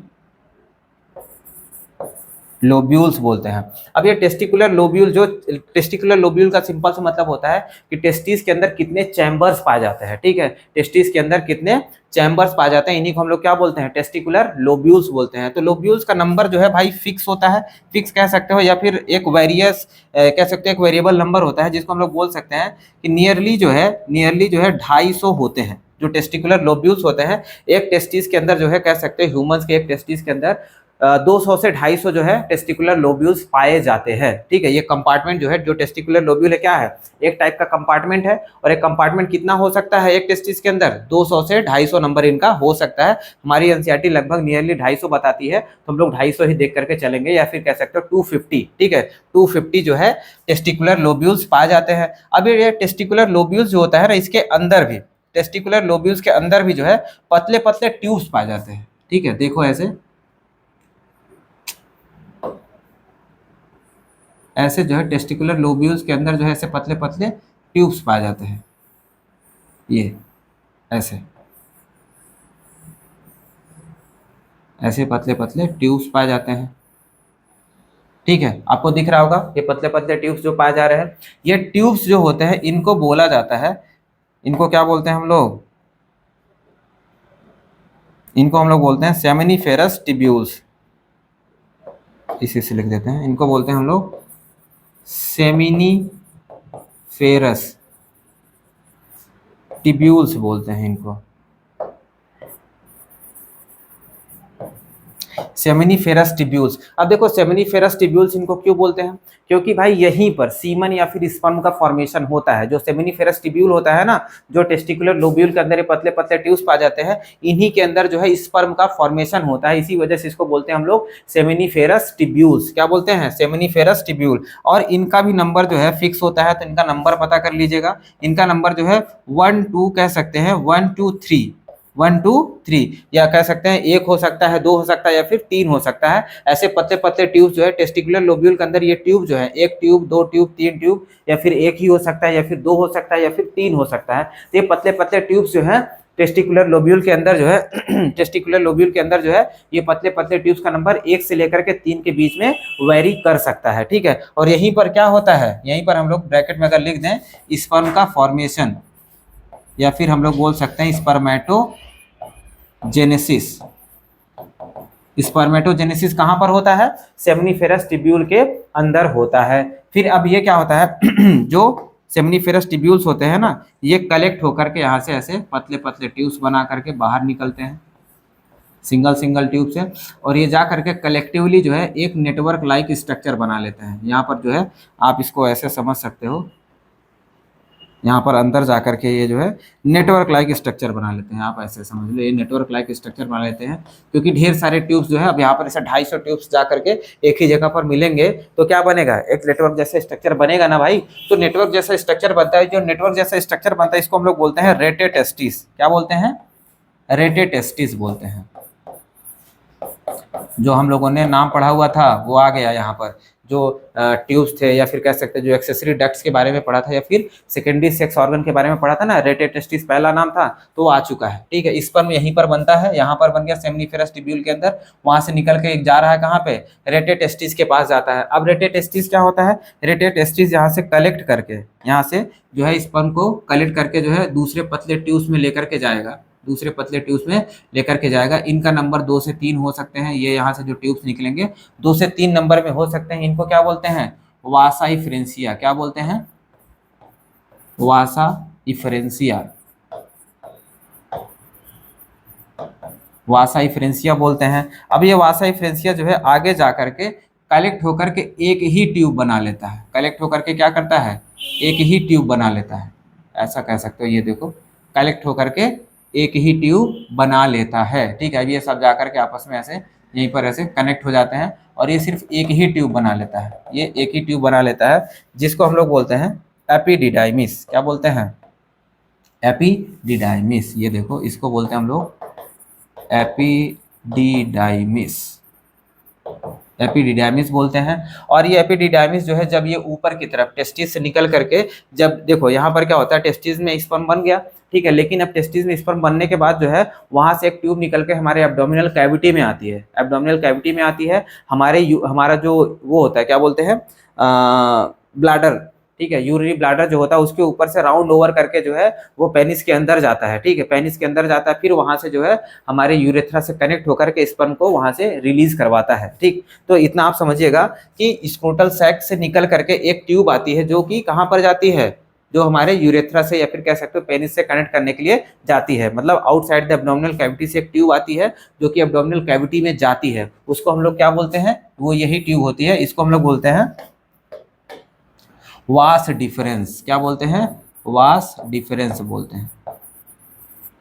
S1: लोब्यूल्स बोलते हैं। अब ये टेस्टिकुलर लोब्यूल, जो टेस्टिकुलर लोब्यूल का सिंपल सा मतलब होता है कि टेस्टिस के अंदर कितने चैम्बर्स पाए जाते हैं। ठीक है, टेस्टिस के अंदर कितने चैम्बर्स पाए जाते हैं, इन्हीं को हम लोग क्या बोलते हैं? टेस्टिकुलर लोब्यूल्स बोलते हैं। तो लोब्यूल्स का नंबर जो है भाई फिक्स होता है, फिक्स कह सकते हो, या फिर एक वेरियस कह सकते हो, एक वेरिएबल नंबर होता है, जिसको हम लोग बोल सकते हैं कि नियरली जो है 250 होते हैं जो टेस्टिकुलर लोब्यूल्स होते हैं। एक टेस्टिस के अंदर जो है कह सकते हैं ह्यूमंस के एक टेस्टिस के अंदर 200 से 250 जो है टेस्टिकुलर लोब्यूल्स पाए जाते हैं। ठीक है, ये कंपार्टमेंट जो है, जो टेस्टिकुलर लोब्यूल है, क्या है? एक टाइप का कंपार्टमेंट है। और एक कंपार्टमेंट कितना हो सकता है एक टेस्टिस के अंदर? 200 से 250 नंबर इनका हो सकता है। हमारी एनसीईआरटी लगभग नियरली 250 बताती है, तो हम लोग 250 ही देख करके चलेंगे, या फिर कह सकते हो 250। ठीक है, 250 जो है टेस्टिकुलर लोब्यूल्स पाए जाते हैं। अब ये टेस्टिकुलर लोब्यूल्स जो होता है ना, इसके अंदर भी, टेस्टिकुलर लोब्यूल्स के अंदर भी जो है पतले पतले ट्यूब्स पाए जाते हैं। ठीक है, देखो ऐसे जो है टेस्टिकुलर लोब्यूल्स के अंदर जो है ऐसे पतले पतले ट्यूब्स पाए जाते हैं। ये ऐसे ऐसे पतले पतले ट्यूब्स पाए जाते हैं। ठीक है, आपको दिख रहा होगा ये पतले पतले ट्यूब्स जो पाए जा रहे हैं। ये ट्यूब्स जो होते हैं इनको बोला जाता है, इनको क्या बोलते हैं हम लोग? इनको हम लोग बोलते हैं सेमिनिफेरस टिब्यूल्स। इसी से लिख देते हैं, इनको बोलते हैं हम लोग सेमिनिफेरस टिब्यूल्स बोलते हैं इनको। Seminiferous tubules. अब देखो सेमिनिफेरस टिब्यूल्स इनको क्यों बोलते हैं? क्योंकि भाई यहीं पर सीमन या फिर स्पर्म का फॉर्मेशन होता है। जो सेमिनिफेरस टिब्यूल होता है ना, जो टेस्टिकुलर लोब्यूल के अंदर ये पतले पतले ट्यूब्स पा जाते हैं, इन्हीं के अंदर जो है स्पर्म का फॉर्मेशन होता है। इसी वजह से इसको बोलते हैं हम लोग सेमिनिफेरस टिब्यूल्स। क्या बोलते हैं? Seminiferous tubule. और इनका भी नंबर जो है फिक्स होता है, तो इनका नंबर पता कर लीजिएगा। इनका नंबर जो है 1 2 कह सकते हैं, 1 2 3, 1 2 3, या कह सकते हैं 1 हो सकता है, 2 हो सकता है, या फिर 3 हो सकता है। ऐसे पतले पतले ट्यूब जो है टेस्टिकुलर लोब्यूल के अंदर, ये ट्यूब जो है 1 ट्यूब, 2 ट्यूब, 3 ट्यूब, या फिर 1 ही हो सकता है, या फिर 2 हो सकता है, या फिर 3 हो सकता है। तो ये पतले पतले ट्यूब्स जो है टेस्टिकुलर लोब्यूल के अंदर जो है टेस्टिकुलर लोब्यूल के अंदर जो है ये पतले पतले ट्यूब्स का नंबर 1 से लेकर के 3 के बीच में वेरी कर सकता है। ठीक है, और यहीं पर क्या होता है, यहीं पर हम लोग ब्रैकेट में अगर लिख दें स्पर्म का फॉर्मेशन, या फिर हम लोग बोल सकते हैं स्पर्मेटोजेनेसिस। स्पर्मेटोजेनेसिस कहाँ पर होता है? सेमिनिफेरस टिब्यूल के अंदर होता है। फिर अब ये क्या होता है जो सेमिनिफेरस टिब्यूल्स होते हैं ना, ये कलेक्ट होकर के यहाँ से ऐसे पतले पतले ट्यूब्स बना करके बाहर निकलते हैं, सिंगल सिंगल ट्यूब से, और ये जा करके कलेक्टिवली जो है एक नेटवर्क लाइक स्ट्रक्चर बना लेते हैं। यहाँ पर जो है आप इसको ऐसे समझ सकते हो, यहाँ पर अंदर जाकर के ये जो है नेटवर्क लाइक स्ट्रक्चर बना लेते हैं। आप ऐसे समझ लो, ये नेटवर्क लाइक स्ट्रक्चर बना लेते हैं, क्योंकि ढेर सारे ट्यूब्स जो है, अब यहाँ पर ऐसे 250 ट्यूब्स जा करके एक ही जगह पर मिलेंगे, तो क्या बनेगा? एक नेटवर्क जैसा स्ट्रक्चर बनेगा ना भाई। तो नेटवर्क जैसा स्ट्रक्चर बनता है, जो नेटवर्क जैसा स्ट्रक्चर बनता है इसको हम लोग बोलते हैं रेटेटेस्टिस। क्या बोलते हैं? रेटेटेस्टिस बोलते हैं। जो हम लोगों ने नाम पढ़ा हुआ था वो आ गया यहाँ पर, जो ट्यूब्स थे, या फिर कह सकते हैं जो एक्सेसरी डक्ट्स के बारे में पढ़ा था, या फिर सेकेंडरी सेक्स ऑर्गन के बारे में पढ़ा था ना, रेटेटेस्टिस पहला नाम था, तो वो आ चुका है। ठीक है, स्पर्म यहीं पर बनता है, यहाँ पर बन गया सेमिनिफेरस टिब्यूल के अंदर, वहां से निकल के जा रहा है कहाँ पे? रेटेटेस्टिस के पास जाता है। अब रेटेटेस्टिस क्या होता है? रेटेटेस्टिस यहाँ से कलेक्ट करके, यहाँ से जो है स्पर्म को कलेक्ट करके जो है दूसरे पतले ट्यूब्स में लेकर के जाएगा, दूसरे पतले ट्यूब्स में लेकर के जाएगा। इनका नंबर 2 से 3 हो सकते हैं। ये यहाँ से जो ट्यूब्स निकलेंगे 2 से 3 नंबर में हो सकते हैं। इनको क्या बोलते हैं? वासा फ्रेंसिया। क्या बोलते हैं? वासा इफरेंसिया, वासा इफरेंसिया बोलते हैं। अब ये वासा इफरेंसिया जो है आगे जा करके कलेक्ट होकर के एक ही ट्यूब बना लेता है, कलेक्ट होकर के क्या करता है, एक ही ट्यूब बना लेता है, ऐसा कह सकते हो। ये देखो कलेक्ट होकर के एक ही ट्यूब बना लेता है, ठीक है। अब ये सब जा करके आपस में ऐसे यहीं पर ऐसे कनेक्ट हो जाते हैं और ये सिर्फ एक ही ट्यूब बना लेता है, ये एक ही ट्यूब बना लेता है, जिसको हम लोग बोलते हैं एपिडिडाइमिस। क्या बोलते हैं, एपिडिडाइमिस। ये देखो इसको बोलते हैं हम लोग एपिडिडाइमिस, एपिडिडाइमिस बोलते हैं। और ये एपिडिडाइमिस जो है जब ये ऊपर की तरफ टेस्टिस से निकल करके, जब देखो यहाँ पर क्या होता है, टेस्टिस में स्पर्म बन गया, ठीक है, लेकिन अब टेस्टिस में स्पर्म बनने के बाद जो है वहां से एक ट्यूब निकल के हमारे एब्डोमिनल कैविटी में आती है, एब्डोमिनल कैविटी में आती है। हमारा जो वो होता है, क्या बोलते हैं, ब्लाडर, ठीक है, यूरिनरी ब्लाडर जो होता है उसके ऊपर से राउंड ओवर करके जो है वो पेनिस के अंदर जाता है, ठीक है, पेनिस के अंदर जाता है, फिर वहां से जो है हमारे यूरेथ्रा से कनेक्ट होकर के स्पर्म को वहां से रिलीज करवाता है, ठीक। तो इतना आप समझिएगा कि स्क्रोटल सैक से निकल करके एक ट्यूब आती है जो कि कहाँ पर जाती है, जो हमारे यूरेथ्रा से या फिर कह सकते हो पेनिस से कनेक्ट करने के लिए जाती है, मतलब आउटसाइड द एब्डोमिनल कैविटी से एक ट्यूब आती है जो कि एब्डोमिनल कैविटी में जाती है, उसको हम लोग क्या बोलते हैं, वो यही ट्यूब होती है, इसको हम लोग बोलते हैं वास डिफरेंस। क्या बोलते हैं, वास डिफरेंस बोलते हैं,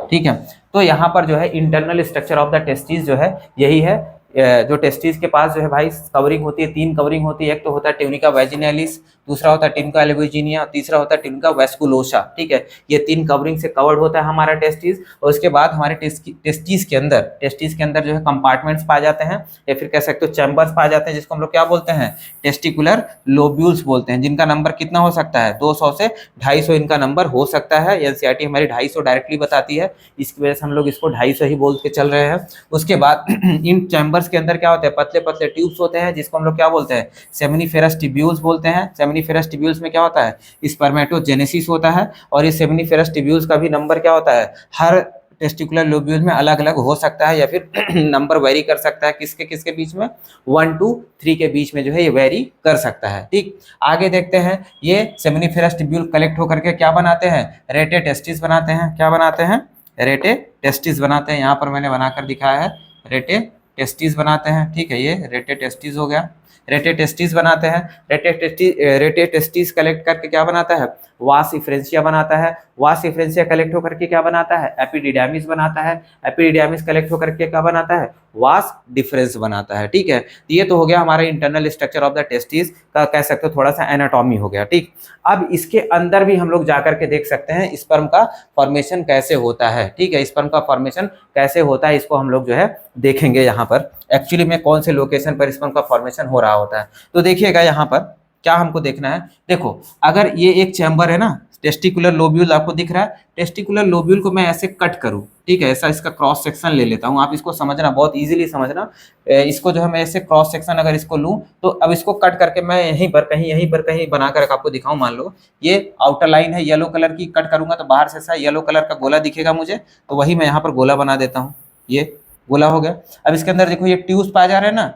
S1: ठीक है। तो यहाँ पर जो है internal structure of the testis जो है यही है। जो टेस्टिस के पास जो है भाई कवरिंग होती है, 3 कवरिंग होती है, एक तो होता है ट्यूनिका वैजिनालिस, दूसरा होता है ट्यूनिका एल्बुजिनिया, तीसरा होता है ट्यूनिका वेस्कुलोसा, ठीक है। ये 3 कवरिंग से कवर्ड होता है हमारा टेस्टिस। और उसके बाद हमारे टेस्टिस के अंदर जो है कंपार्टमेंट्स पाए जाते हैं या फिर कह सकते हो चैम्बर्स पाए जाते हैं, जिसको हम लोग क्या बोलते हैं, टेस्टिकुलर लोब्यूल्स बोलते हैं, जिनका नंबर कितना हो सकता है, 200 से 250 इनका नंबर हो सकता है। एनसीईआरटी हमारी 250 डायरेक्टली बताती है, इसकी वजह से हम लोग इसको 250 ही बोल के चल रहे हैं। उसके बाद इन चैम्बर्स के अंदर क्या होते हैं, पतले पतले ट्यूब्स होते हैं, जिसको हम लोग क्या बोलते हैं, सेमिनिफेरस टिब्यूल्स बोलते हैं। सेमिनिफेरस टिब्यूल्स में क्या होता है, स्पर्मेटोजेनेसिस होता है, और ये सेमिनिफेरस टिब्यूल्स का भी नंबर क्या होता है, हर टेस्टिकुलर लोब्यूल में अलग अलग हो सकता है या फिर नंबर वेरी कर सकता है, किसके किसके बीच में, 1 to 3 के बीच में जो है ये वेरी कर सकता है, ठीक। आगे देखते हैं, ये सेमिनिफेरस टिब्यूल कलेक्ट होकर के क्या बनाते हैं, रेटे टेस्टिस बनाते हैं। क्या बनाते हैं, रेटे टेस्टिस बनाते हैं। यहाँ पर मैंने बनाकर दिखाया है, रेटे टेस्टिस बनाते हैं, ठीक है, ये रेटे टेस्टिस हो गया, रेटे टेस्टिस बनाते हैं। रेटे टेस्टिस कलेक्ट करके क्या बनाता है, वास इफ्रेंसिया बनाता है। वास इफ्रेंसिया कलेक्ट होकर के क्या बनाता है, एपिडिडाइमिस बनाता है। एपिडिडाइमिस कलेक्ट होकर के क्या बनाता है, वास डिफरेंस बनाता है, ठीक है। ये तो हो गया हमारा internal structure of the testis का, कह सकते हो थोड़ा सा एनाटॉमी हो गया, ठीक। अब इसके अंदर भी हम लोग जाकर के देख सकते हैं स्पर्म का फॉर्मेशन कैसे होता है, ठीक है, स्पर्म का फॉर्मेशन कैसे होता है, इसको हम लोग जो है देखेंगे यहाँ पर एक्चुअली में कौन से लोकेशन पर स्पर्म का फॉर्मेशन हो रहा होता है। तो देखिएगा यहाँ पर क्या हमको देखना है, देखो अगर ये एक चैम्बर है ना, टेस्टिकुलर लोब्यूल आपको दिख रहा है, टेस्टिकुलर लोब्यूल को मैं ऐसे कट करूं, ठीक है, ऐसा इसका क्रॉस सेक्शन ले लेता हूं, आप इसको समझना, बहुत इजीली समझना। इसको जो है मैं ऐसे क्रॉस सेक्शन अगर इसको लूं, तो अब इसको कट करके मैं यहीं पर कहीं बनाकर आपको दिखाऊं। मान लो ये आउटर लाइन है येलो कलर की, कट करूंगा तो बाहर से ऐसा येलो कलर का गोला दिखेगा मुझे, तो वही मैं यहाँ पर गोला बना देता हूँ, ये गोला हो गया। अब इसके अंदर देखो ये ट्यूब्स पाए जा रहे हैं ना,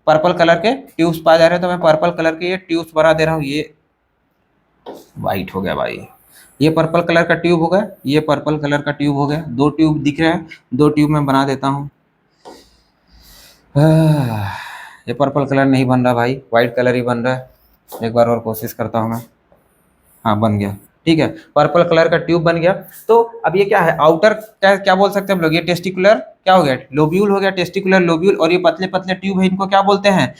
S1: पर्पल कलर के ट्यूब्स पाए जा रहे हैं, तो मैं पर्पल कलर के ये ट्यूब्स बना दे रहा हूँ। ये वाइट हो गया भाई, ये पर्पल कलर का ट्यूब हो गया, ये पर्पल कलर का ट्यूब हो गया, 2 ट्यूब दिख रहे हैं, 2 ट्यूब मैं बना देता हूँ। ये पर्पल कलर नहीं बन रहा भाई, वाइट कलर ही बन रहा है, एक बार और कोशिश करता हूँ मैं। हाँ बन गया, ठीक है, पर्पल कलर का ट्यूब बन गया। तो अब ये क्या है, आउटर क्या बोल सकते हैं हम लोग, ये टेस्टिकुलर क्या हो गया, लोब्यूल हो गया, टेस्टिकुलर लोब्यूल। और ये पतले पतले ट्यूब है, इनको क्या बोलते हैं,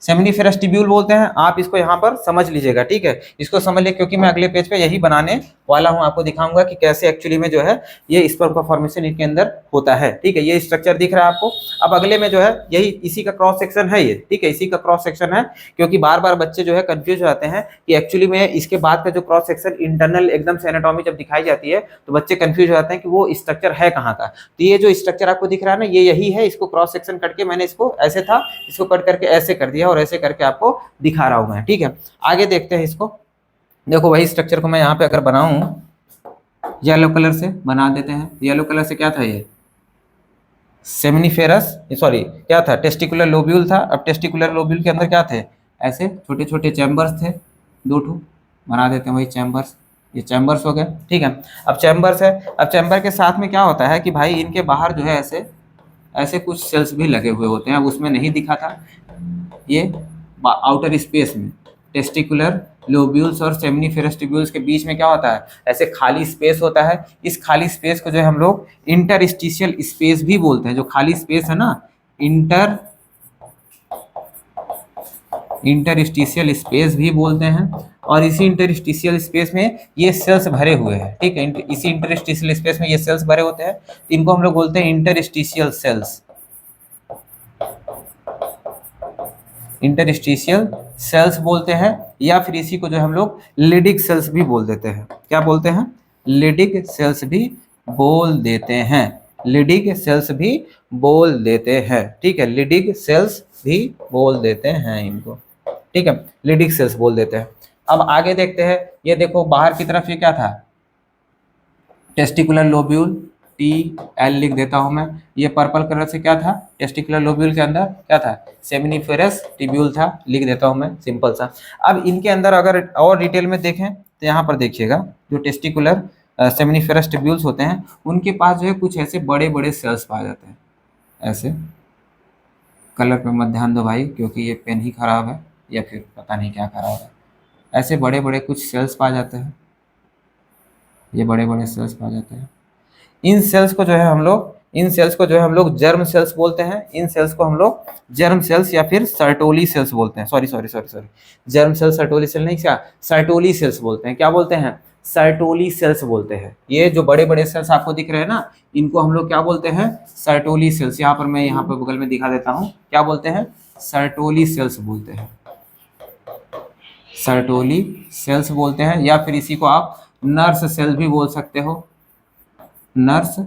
S1: सेमिनिफेरस टिब्यूल बोलते हैं। आप इसको यहाँ पर समझ लीजिएगा, ठीक है, इसको समझ लीजिए, क्योंकि मैं अगले पेज पे यही बनाने वाला हूँ, आपको दिखाऊंगा कि कैसे एक्चुअली में जो है ये स्पर्म का फॉर्मेशन इनके अंदर होता है, ठीक है। ये स्ट्रक्चर दिख रहा है आपको। अब अगले में जो है यही इसी का क्रॉस सेक्शन है ये, ठीक है, इसी का क्रॉस सेक्शन है, क्योंकि बार बार बच्चे जो है कंफ्यूज हो जाते हैं कि एक्चुअली में इसके बाद का जो क्रॉस सेक्शन इंटरनल एकदम से एनाटॉमी जब दिखाई जाती है तो बच्चे कंफ्यूज हो जाते हैं कि वो स्ट्रक्चर है कहाँ का। तो ये जो स्ट्रक्चर आपको दिख रहा है ना, ये यही है, इसको क्रॉस सेक्शन करके मैंने इसको ऐसे था, इसको कट करके ऐसे कर दिया और ऐसे करके आपको दिखा रहा हूं मैं, ठीक है। आगे देखते हैं इसको, देखो वही स्ट्रक्चर को मैं यहाँ पे अगर बनाऊं, येलो कलर से बना देते हैं। येलो कलर से क्या था, ये सेमिनिफेरस, सॉरी क्या था, टेस्टिकुलर लोब्यूल था। अब टेस्टिकुलर लोब्यूल के अंदर क्या थे, ऐसे छोटे छोटे चैम्बर्स थे, 2 ठो, बना देते हैं वही चैम्बर्स, ये चैम्बर्स हो गए, ठीक है। अब चैम्बर्स है, अब चैम्बर के साथ में क्या होता है कि भाई इनके बाहर जो है ऐसे ऐसे कुछ सेल्स भी लगे हुए होते हैं, अब उसमें नहीं दिखा था, ये आउटर स्पेस में टेस्टिकुलर लोब्यूल्स और सेमिनिफेरस ट्यूब्यूल्स के बीच में क्या होता है, ऐसे खाली स्पेस होता है। इस खाली स्पेस को जो है हम लोग इंटरस्टिशियल स्पेस भी बोलते हैं। जो खाली स्पेस है ना, इंटरस्टिशियल स्पेस भी बोलते हैं। और इसी इंटरस्टिशियल स्पेस में ये सेल्स भरे हुए हैं, ठीक है। इसी इंटरस्टिशियल स्पेस में ये सेल्स भरे होते हैं, तो इनको हम लोग बोलते हैं इंटरस्टिशियल सेल्स, इंटरस्टिशियल सेल्स बोलते हैं। या फिर इसी को जो हम लोग लिडिक सेल्स भी बोल देते हैं। क्या बोलते हैं? लिडिक सेल्स भी बोल देते हैं, लिडिक सेल्स भी बोल देते हैं, ठीक है। लिडिक सेल्स भी बोल देते हैं इनको, ठीक है, लिडिक सेल्स बोल देते हैं। अब आगे देखते हैं, ये देखो बाहर की तरफ ये क्या था, टेस्टिकुलर लोब्यूल, TL लिख देता हूं मैं। ये पर्पल कलर से क्या था, टेस्टिकुलर लोब्यूल के अंदर क्या था, सेमिनिफेरस ट्यूब्यूल था, लिख देता हूं मैं, सिंपल सा। अब इनके अंदर अगर और डिटेल में देखें तो यहाँ पर देखिएगा, जो टेस्टिकुलर सेमिनिफेरस ट्यूब्यूल्स होते हैं उनके पास जो है कुछ ऐसे बड़े बड़े सेल्स पाए जाते हैं। ऐसे कलर पे मत ध्यान दो भाई, क्योंकि ये पेन ही खराब है या फिर पता नहीं क्या खराब है। ऐसे बड़े बड़े कुछ सेल्स पाए जाते हैं, ये बड़े बड़े सेल्स पाए जाते हैं। इन सेल्स को जो है हम लोग, इन सेल्स को जो है हम लोग जर्म सेल्स बोलते हैं। इन सेल्स को हम लोग जर्म सेल्स या फिर सर्टोली सेल्स बोलते हैं। Sorry sorry sorry sorry, germ cell Sertoli cell नहीं, क्या सर्टोली सेल्स बोलते हैं। क्या बोलते हैं? सर्टोली सेल्स बोलते हैं। ये जो बड़े बड़े सेल्स आपको दिख रहे हैं ना, इनको हम लोग क्या बोलते हैं, सर्टोली सेल्स। यहाँ पर मैं यहाँ पर बगल में दिखा देता हूँ, क्या बोलते हैं, सर्टोली सेल्स बोलते हैं, सर्टोली सेल्स बोलते हैं। या फिर इसी को आप नर्स सेल भी बोल सकते हो, नर्स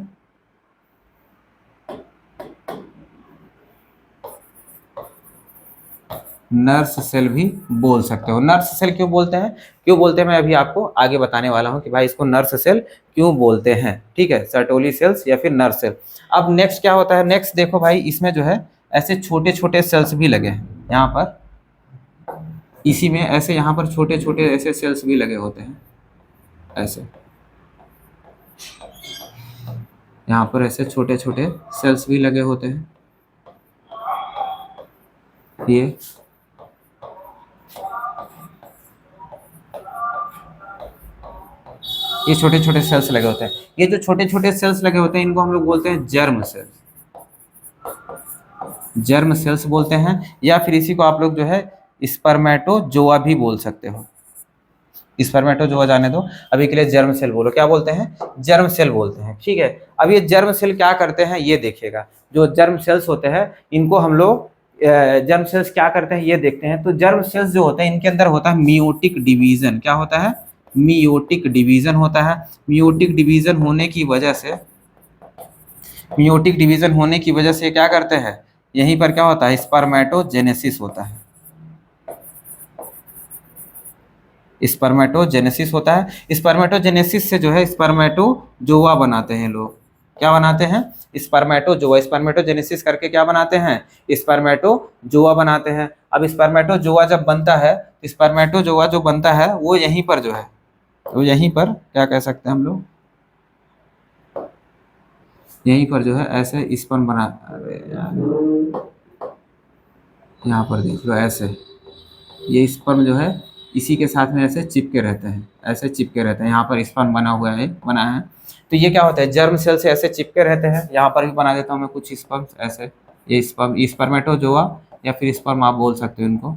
S1: नर्स सेल भी बोल सकते हो। नर्स सेल क्यों बोलते हैं, क्यों बोलते हैं, मैं अभी आपको आगे बताने वाला हूं कि भाई इसको नर्स सेल क्यों बोलते हैं, ठीक है, सर्टोली सेल्स या फिर नर्स सेल। अब नेक्स्ट क्या होता है, नेक्स्ट देखो भाई, इसमें जो है ऐसे छोटे छोटे सेल्स भी लगे हैं यहाँ पर, इसी में ऐसे यहाँ पर छोटे छोटे ऐसे सेल्स भी लगे होते हैं, ऐसे यहाँ पर ऐसे छोटे छोटे सेल्स भी लगे होते हैं। ये छोटे छोटे सेल्स लगे होते हैं। ये जो छोटे छोटे सेल्स लगे होते हैं इनको हम लोग बोलते हैं जर्म सेल्स, जर्म सेल्स बोलते हैं। या फिर इसी को आप लोग जो है स्पर्मेटोजोआ भी बोल सकते हो। स्पर्मेटोजोआ जाने दो, अभी के लिए जर्म सेल बोलो। क्या बोलते हैं? जर्म सेल बोलते हैं, ठीक है। अब ये जर्म सेल क्या करते हैं ये देखिएगा। जो जर्म सेल्स होते हैं इनको हम लोग जर्म सेल्स क्या करते हैं ये देखते हैं। तो जर्म सेल्स जो होते हैं इनके अंदर होता है मियोटिक डिवीजन। क्या होता है? मियोटिक डिवीजन होता है। मियोटिक डिवीजन होने की वजह से, मियोटिक डिवीजन होने की वजह से क्या करते हैं, यहीं पर क्या होता है, स्पर्मेटोजेनेसिस होता है, स्पर्मेटोजेनेसिस होता है। स्पर्मेटोजेनेसिस से जो है स्पर्मेटोजोआ बनाते हैं लोग। क्या बनाते हैं? स्पर्मेटोजोआ। स्पर्मेटोजेनेसिस करके क्या बनाते हैं? स्पर्मेटोजोआ बनाते हैं। अब स्पर्मेटोजोआ जब बनता है, स्पर्मेटोजोआ जो बनता है वो यहीं पर जो है, तो यहीं पर क्या कह सकते हैं हम लोग, यहीं पर जो है ऐसे स्पर्म बना, यहाँ पर देख लो ऐसे, ये स्पर्म जो है इसी के साथ में ऐसे चिपके रहते हैं, ऐसे चिपके रहते हैं। यहाँ पर स्पर्म बना हुआ है, बना है। तो ये क्या होता है, जर्म सेल से ऐसे चिपके रहते हैं। यहाँ पर भी बना देता हूँ मैं कुछ स्पर्म ऐसे, ये स्पर्म स्पर्मेटोजोआ या फिर स्पर्म आप बोल सकते हो इनको,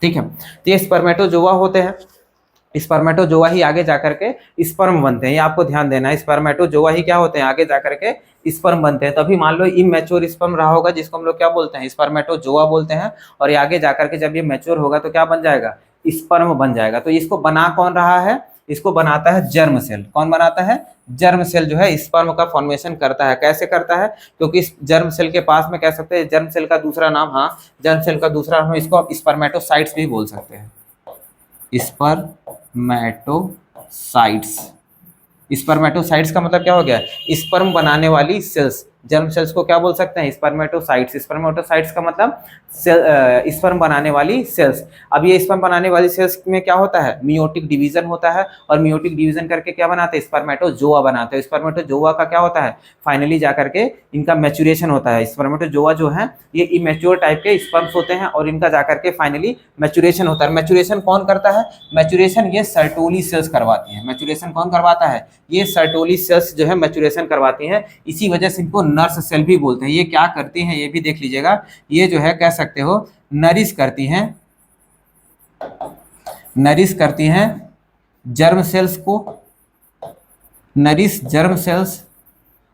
S1: ठीक है। तो ये स्पर्मेटोजोआ होते हैं। स्पर्मेटोजोआ ही आगे जाकर के स्पर्म बनते हैं, ये आपको ध्यान देना है। स्पर्मेटोजोआ ही क्या होते हैं, आगे जाकर के स्पर्म बनते हैं। तो अभी मान लो इमैच्योर स्पर्म रहा होगा, जिसको हम लोग क्या बोलते हैं, स्पर्मेटोजोआ बोलते हैं। और ये आगे जाकर के जब ये मैच्योर होगा तो क्या बन जाएगा, स्पर्म बन जाएगा। तो इसको बना कौन रहा है, इसको बनाता है जर्म सेल। कौन बनाता है? जर्म सेल जो है स्पर्म का फॉर्मेशन करता है। कैसे करता है? क्योंकि इस जर्म सेल के पास में कह सकते हैं, जर्म सेल का दूसरा नाम, हाँ जर्म सेल का दूसरा नाम, इसको आप स्पर्मेटोसाइट्स भी बोल सकते हैं, स्पर्मेटोसाइट्स। स्पर्मेटोसाइट्स का मतलब क्या हो गया, स्पर्म बनाने वाली सेल्स। जर्म सेल्स को क्या बोल सकते हैं, स्पर्मेटोसाइट्स। स्पर्मेटोसाइट्स का मतलब स्पर्म बनाने वाली सेल्स। अब ये स्पर्म बनाने वाली सेल्स में क्या होता है, मियोटिक डिवीजन होता है, और मियोटिक डिवीजन करके क्या बनाते हैं, स्पर्मेटोजोआ बनाते हैं। स्पर्मेटोजोआ का क्या होता है, फाइनली जाकर के इनका मैच्योरेशन होता है। स्पर्मेटोजोआ जो है ये इमेच्योर टाइप के स्पर्म्स होते हैं, और इनका जाकर के फाइनली मैच्योरेशन होता है। मैच्योरेशन कौन करता है, मैच्योरेशन ये सर्टोली सेल्स करवाती है। मैच्योरेशन कौन करवाता है, ये सर्टोली सेल्स जो है मैच्योरेशन करवाती हैं। इसी वजह से इनको नर्स सेल भी बोलते हैं। ये क्या करती हैं ये भी देख लीजिएगा, ये जो है कह सकते हो नरिश करती हैं, नरिश करती हैं जर्म सेल्स को, नरिश जर्म सेल्स,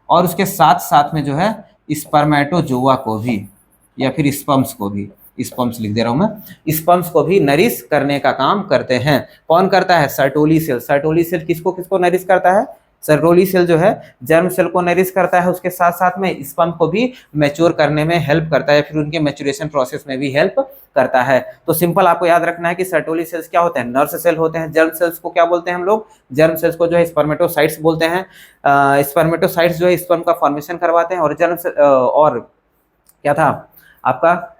S1: और उसके साथ साथ में जो है स्पर्मेटोजोआ को भी, या फिर स्पर्म्स को भी, स्पर्म्स लिख दे रहा हूं मैं, स्पर्म्स को भी नरिश करने का काम करते हैं। कौन करता है, सर्टोली सेल। सर्टोली सेल किसको किसको नरिश करता है, सर्टोली सेल जो है जर्म सेल को नरिश करता है, उसके साथ साथ में स्पर्म को भी मैच्योर करने में हेल्प करता है, फिर उनके मैच्योरेशन प्रोसेस में भी हेल्प करता है। तो सिंपल आपको याद रखना है कि सर्टोली सेल्स क्या होते हैं, नर्स सेल होते हैं। जर्म सेल्स को क्या बोलते हैं हम लोग, जर्म सेल्स को जो है स्पर्मेटोसाइट्स बोलते हैं। स्पर्मेटोसाइट्स जो है स्पर्म का फॉर्मेशन करवाते हैं, और जर्म और क्या था आपका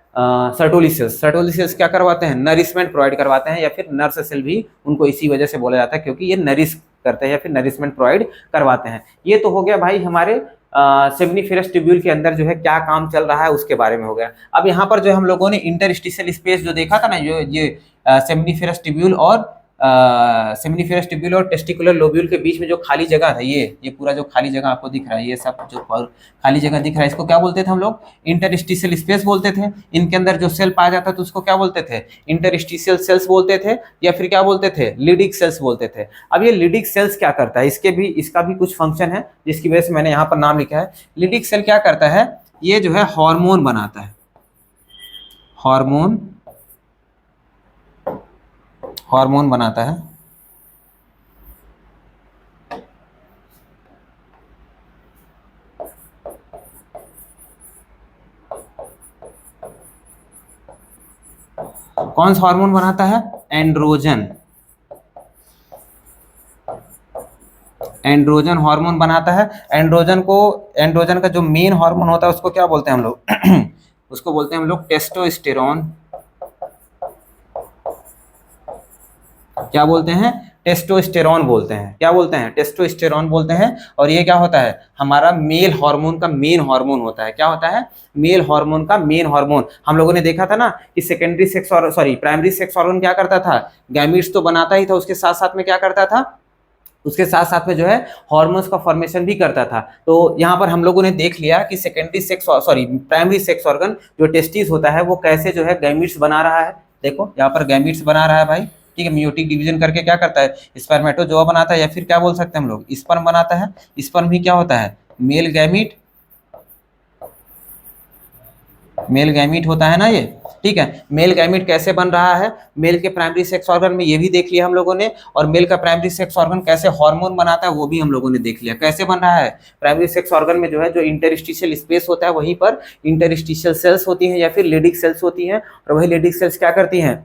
S1: सर्टोली सेल्स। सर्टोली सेल्स क्या करवाते हैं, नरिशमेंट प्रोवाइड करवाते हैं, या फिर नर्स सेल भी उनको इसी वजह से बोला जाता है क्योंकि ये नरिश करते हैं या फिर नरिशमेंट प्रोवाइड करवाते हैं। ये तो हो गया भाई हमारे सेमिनिफेरस ट्यूब्यूल के अंदर जो है क्या काम चल रहा है उसके बारे में हो गया। अब यहाँ पर जो हम लोगों ने इंटरस्टिशियल स्पेस जो देखा था ना, ये सेमिनिफेरस ट्यूब्यूल और सेमिनिफेरस ट्यूब्यूल और टेस्टिकुलर लोब्यूल के बीच में जो खाली जगह है, ये पूरा जो खाली जगह आपको दिख रहा है, ये सब जो खाली जगह दिख रहा है, इसको क्या बोलते थे हम लोग, इंटरस्टिशियल स्पेस बोलते थे। इनके अंदर जो सेल पाया जाता था उसको क्या बोलते थे, इंटरस्टिशियल सेल्स बोलते थे, या फिर क्या बोलते थे, लिडिक सेल्स बोलते थे। अब ये लिडिक सेल्स क्या करता है, इसका भी कुछ फंक्शन है जिसकी वजह से मैंने यहाँ पर नाम लिखा है। लिडिक सेल क्या करता है, ये जो है हार्मोन बनाता है, हार्मोन बनाता है। कौन सा हार्मोन बनाता है, एंड्रोजन। एंड्रोजन हार्मोन बनाता है। एंड्रोजन का जो मेन हार्मोन होता है उसको क्या बोलते हैं हम लोग उसको बोलते हैं हम लोग टेस्टोस्टेरोन। क्या बोलते हैं, टेस्टोस्टेरोन बोलते हैं। क्या बोलते हैं, टेस्टोस्टेरोन बोलते हैं। और ये क्या होता है, हमारा मेल हार्मोन का मेन हार्मोन होता है। क्या होता है, मेल हार्मोन का मेन हार्मोन। हम लोगों ने देखा था ना कि सेकेंडरी सेक्स और प्राइमरी सेक्स ऑर्गन क्या करता था, गैमीट्स तो बनाता ही था, उसके साथ साथ में क्या करता था, उसके साथ साथ में जो है हार्मोन्स का फॉर्मेशन भी करता था। तो यहाँ पर हम लोगों ने देख लिया कि प्राइमरी सेक्स ऑर्गन जो टेस्टिस होता है वो कैसे जो है गैमीट्स बना रहा है। देखो यहाँ पर गैमीट्स बना रहा है भाई, ठीक है। मियोटिक डिवीजन करके क्या करता है, स्पर्मेटोजोआ बनाता है, या फिर क्या बोल सकते हैं हम लोग, स्पर्म बनाता है। स्पर्म भी क्या होता है, मेल गैमीट होता है ना ये, ठीक है। मेल गैमीट कैसे बन रहा है, मेल के प्राइमरी सेक्स ऑर्गन में, ये भी देख लिया हम लोगों ने। और मेल का प्राइमरी सेक्स ऑर्गन कैसे हार्मोन बनाता है वो भी हम लोगों ने देख लिया, कैसे बन रहा है। प्राइमरी सेक्स ऑर्गन में जो है जो इंटरस्टिशियल स्पेस होता है वहीं पर इंटरस्टिशियल सेल्स होती हैं या फिर लिडिक सेल्स होती हैं, और वही लिडिक सेल्स क्या करती हैं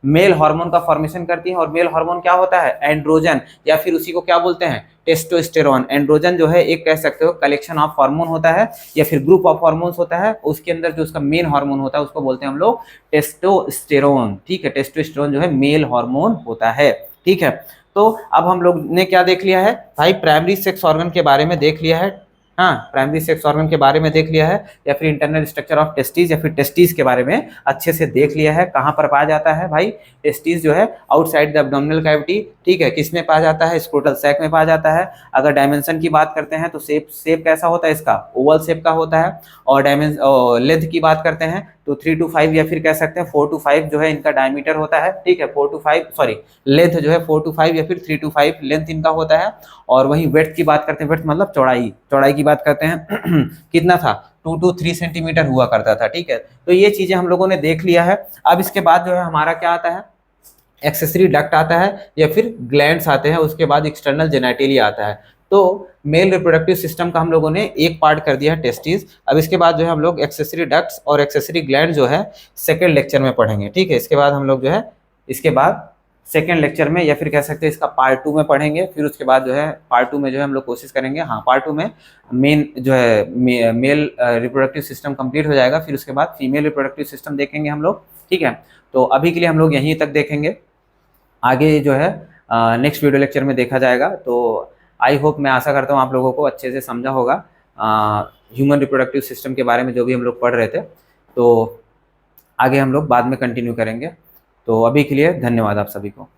S1: मेल हार्मोन का फॉर्मेशन करती हैं। और मेल हार्मोन क्या होता है, एंड्रोजन, या फिर उसी को क्या बोलते हैं, टेस्टोस्टेरोन। एंड्रोजन जो है एक कह सकते हो कलेक्शन ऑफ हार्मोन होता है या फिर ग्रुप ऑफ हार्मोन्स होता है। उसके अंदर जो उसका मेन हार्मोन होता है उसको बोलते हैं हम लोग टेस्टोस्टेरोन, ठीक है। टेस्टोस्टेरोन जो है मेल हार्मोन होता है, ठीक है। तो अब हम लोग ने क्या देख लिया है भाई, प्राइमरी सेक्स ऑर्गन के बारे में देख लिया है, हाँ, प्राइमरी सेक्स ऑर्गन के बारे में देख लिया है, या फिर इंटरनल स्ट्रक्चर ऑफ टेस्टिस या फिर टेस्टिस के बारे में अच्छे से देख लिया है। कहाँ पर पाया जाता है भाई, टेस्टिस जो है आउटसाइड द एब्डोमिनल कैविटी, ठीक है। किस में पाया जाता है, स्क्रोटल सैक में पाया जाता है। अगर डायमेंशन की बात करते हैं तो शेप कैसा होता है इसका, ओवल शेप का होता है। और लेंथ की बात करते हैं तो 3 to 5 या फिर कह सकते हैं 4 to 5 जो है इनका डायमीटर होता है, ठीक है। 4 to 5 लेंथ जो है 4 to 5 या फिर 3 to 5 लेंथ इनका होता है। और वहीं वेट की बात करते हैं, वेट मतलब चौड़ाई की बात करते हैं कितना था, 2 to 3 सेंटीमीटर हुआ करता था, ठीक है। तो ये चीजें हम लोगों ने देख लिया है। अब इसके बाद जो है हमारा क्या आता है, एक्सेसरी डक्ट आता है या फिर ग्लैंड्स आते हैं, उसके बाद एक्सटर्नल जेनेटिलिया आता है। तो मेल रिप्रोडक्टिव सिस्टम का हम लोगों ने एक पार्ट कर दिया है टेस्टिस। अब इसके बाद जो है हम लोग एक्सेसरी डक्ट्स और एक्सेसरी ग्लैंड जो है सेकेंड लेक्चर में पढ़ेंगे, ठीक है। इसके बाद हम लोग जो है इसके बाद सेकेंड लेक्चर में, या फिर कह सकते हैं इसका पार्ट 2 में पढ़ेंगे। फिर उसके बाद जो है पार्ट 2 में जो है हम लोग कोशिश करेंगे, हाँ पार्ट 2 में मेन जो है मेल रिप्रोडक्टिव सिस्टम कंप्लीट हो जाएगा, फिर उसके बाद फीमेल रिप्रोडक्टिव सिस्टम देखेंगे हम लोग, ठीक है। तो अभी के लिए हम लोग यहीं तक देखेंगे, आगे जो है नेक्स्ट वीडियो लेक्चर में देखा जाएगा। तो आई होप, मैं आशा करता हूँ आप लोगों को अच्छे से समझा होगा ह्यूमन रिप्रोडक्टिव सिस्टम के बारे में जो भी हम लोग पढ़ रहे थे। तो आगे हम लोग बाद में कंटिन्यू करेंगे। तो अभी के लिए धन्यवाद आप सभी को।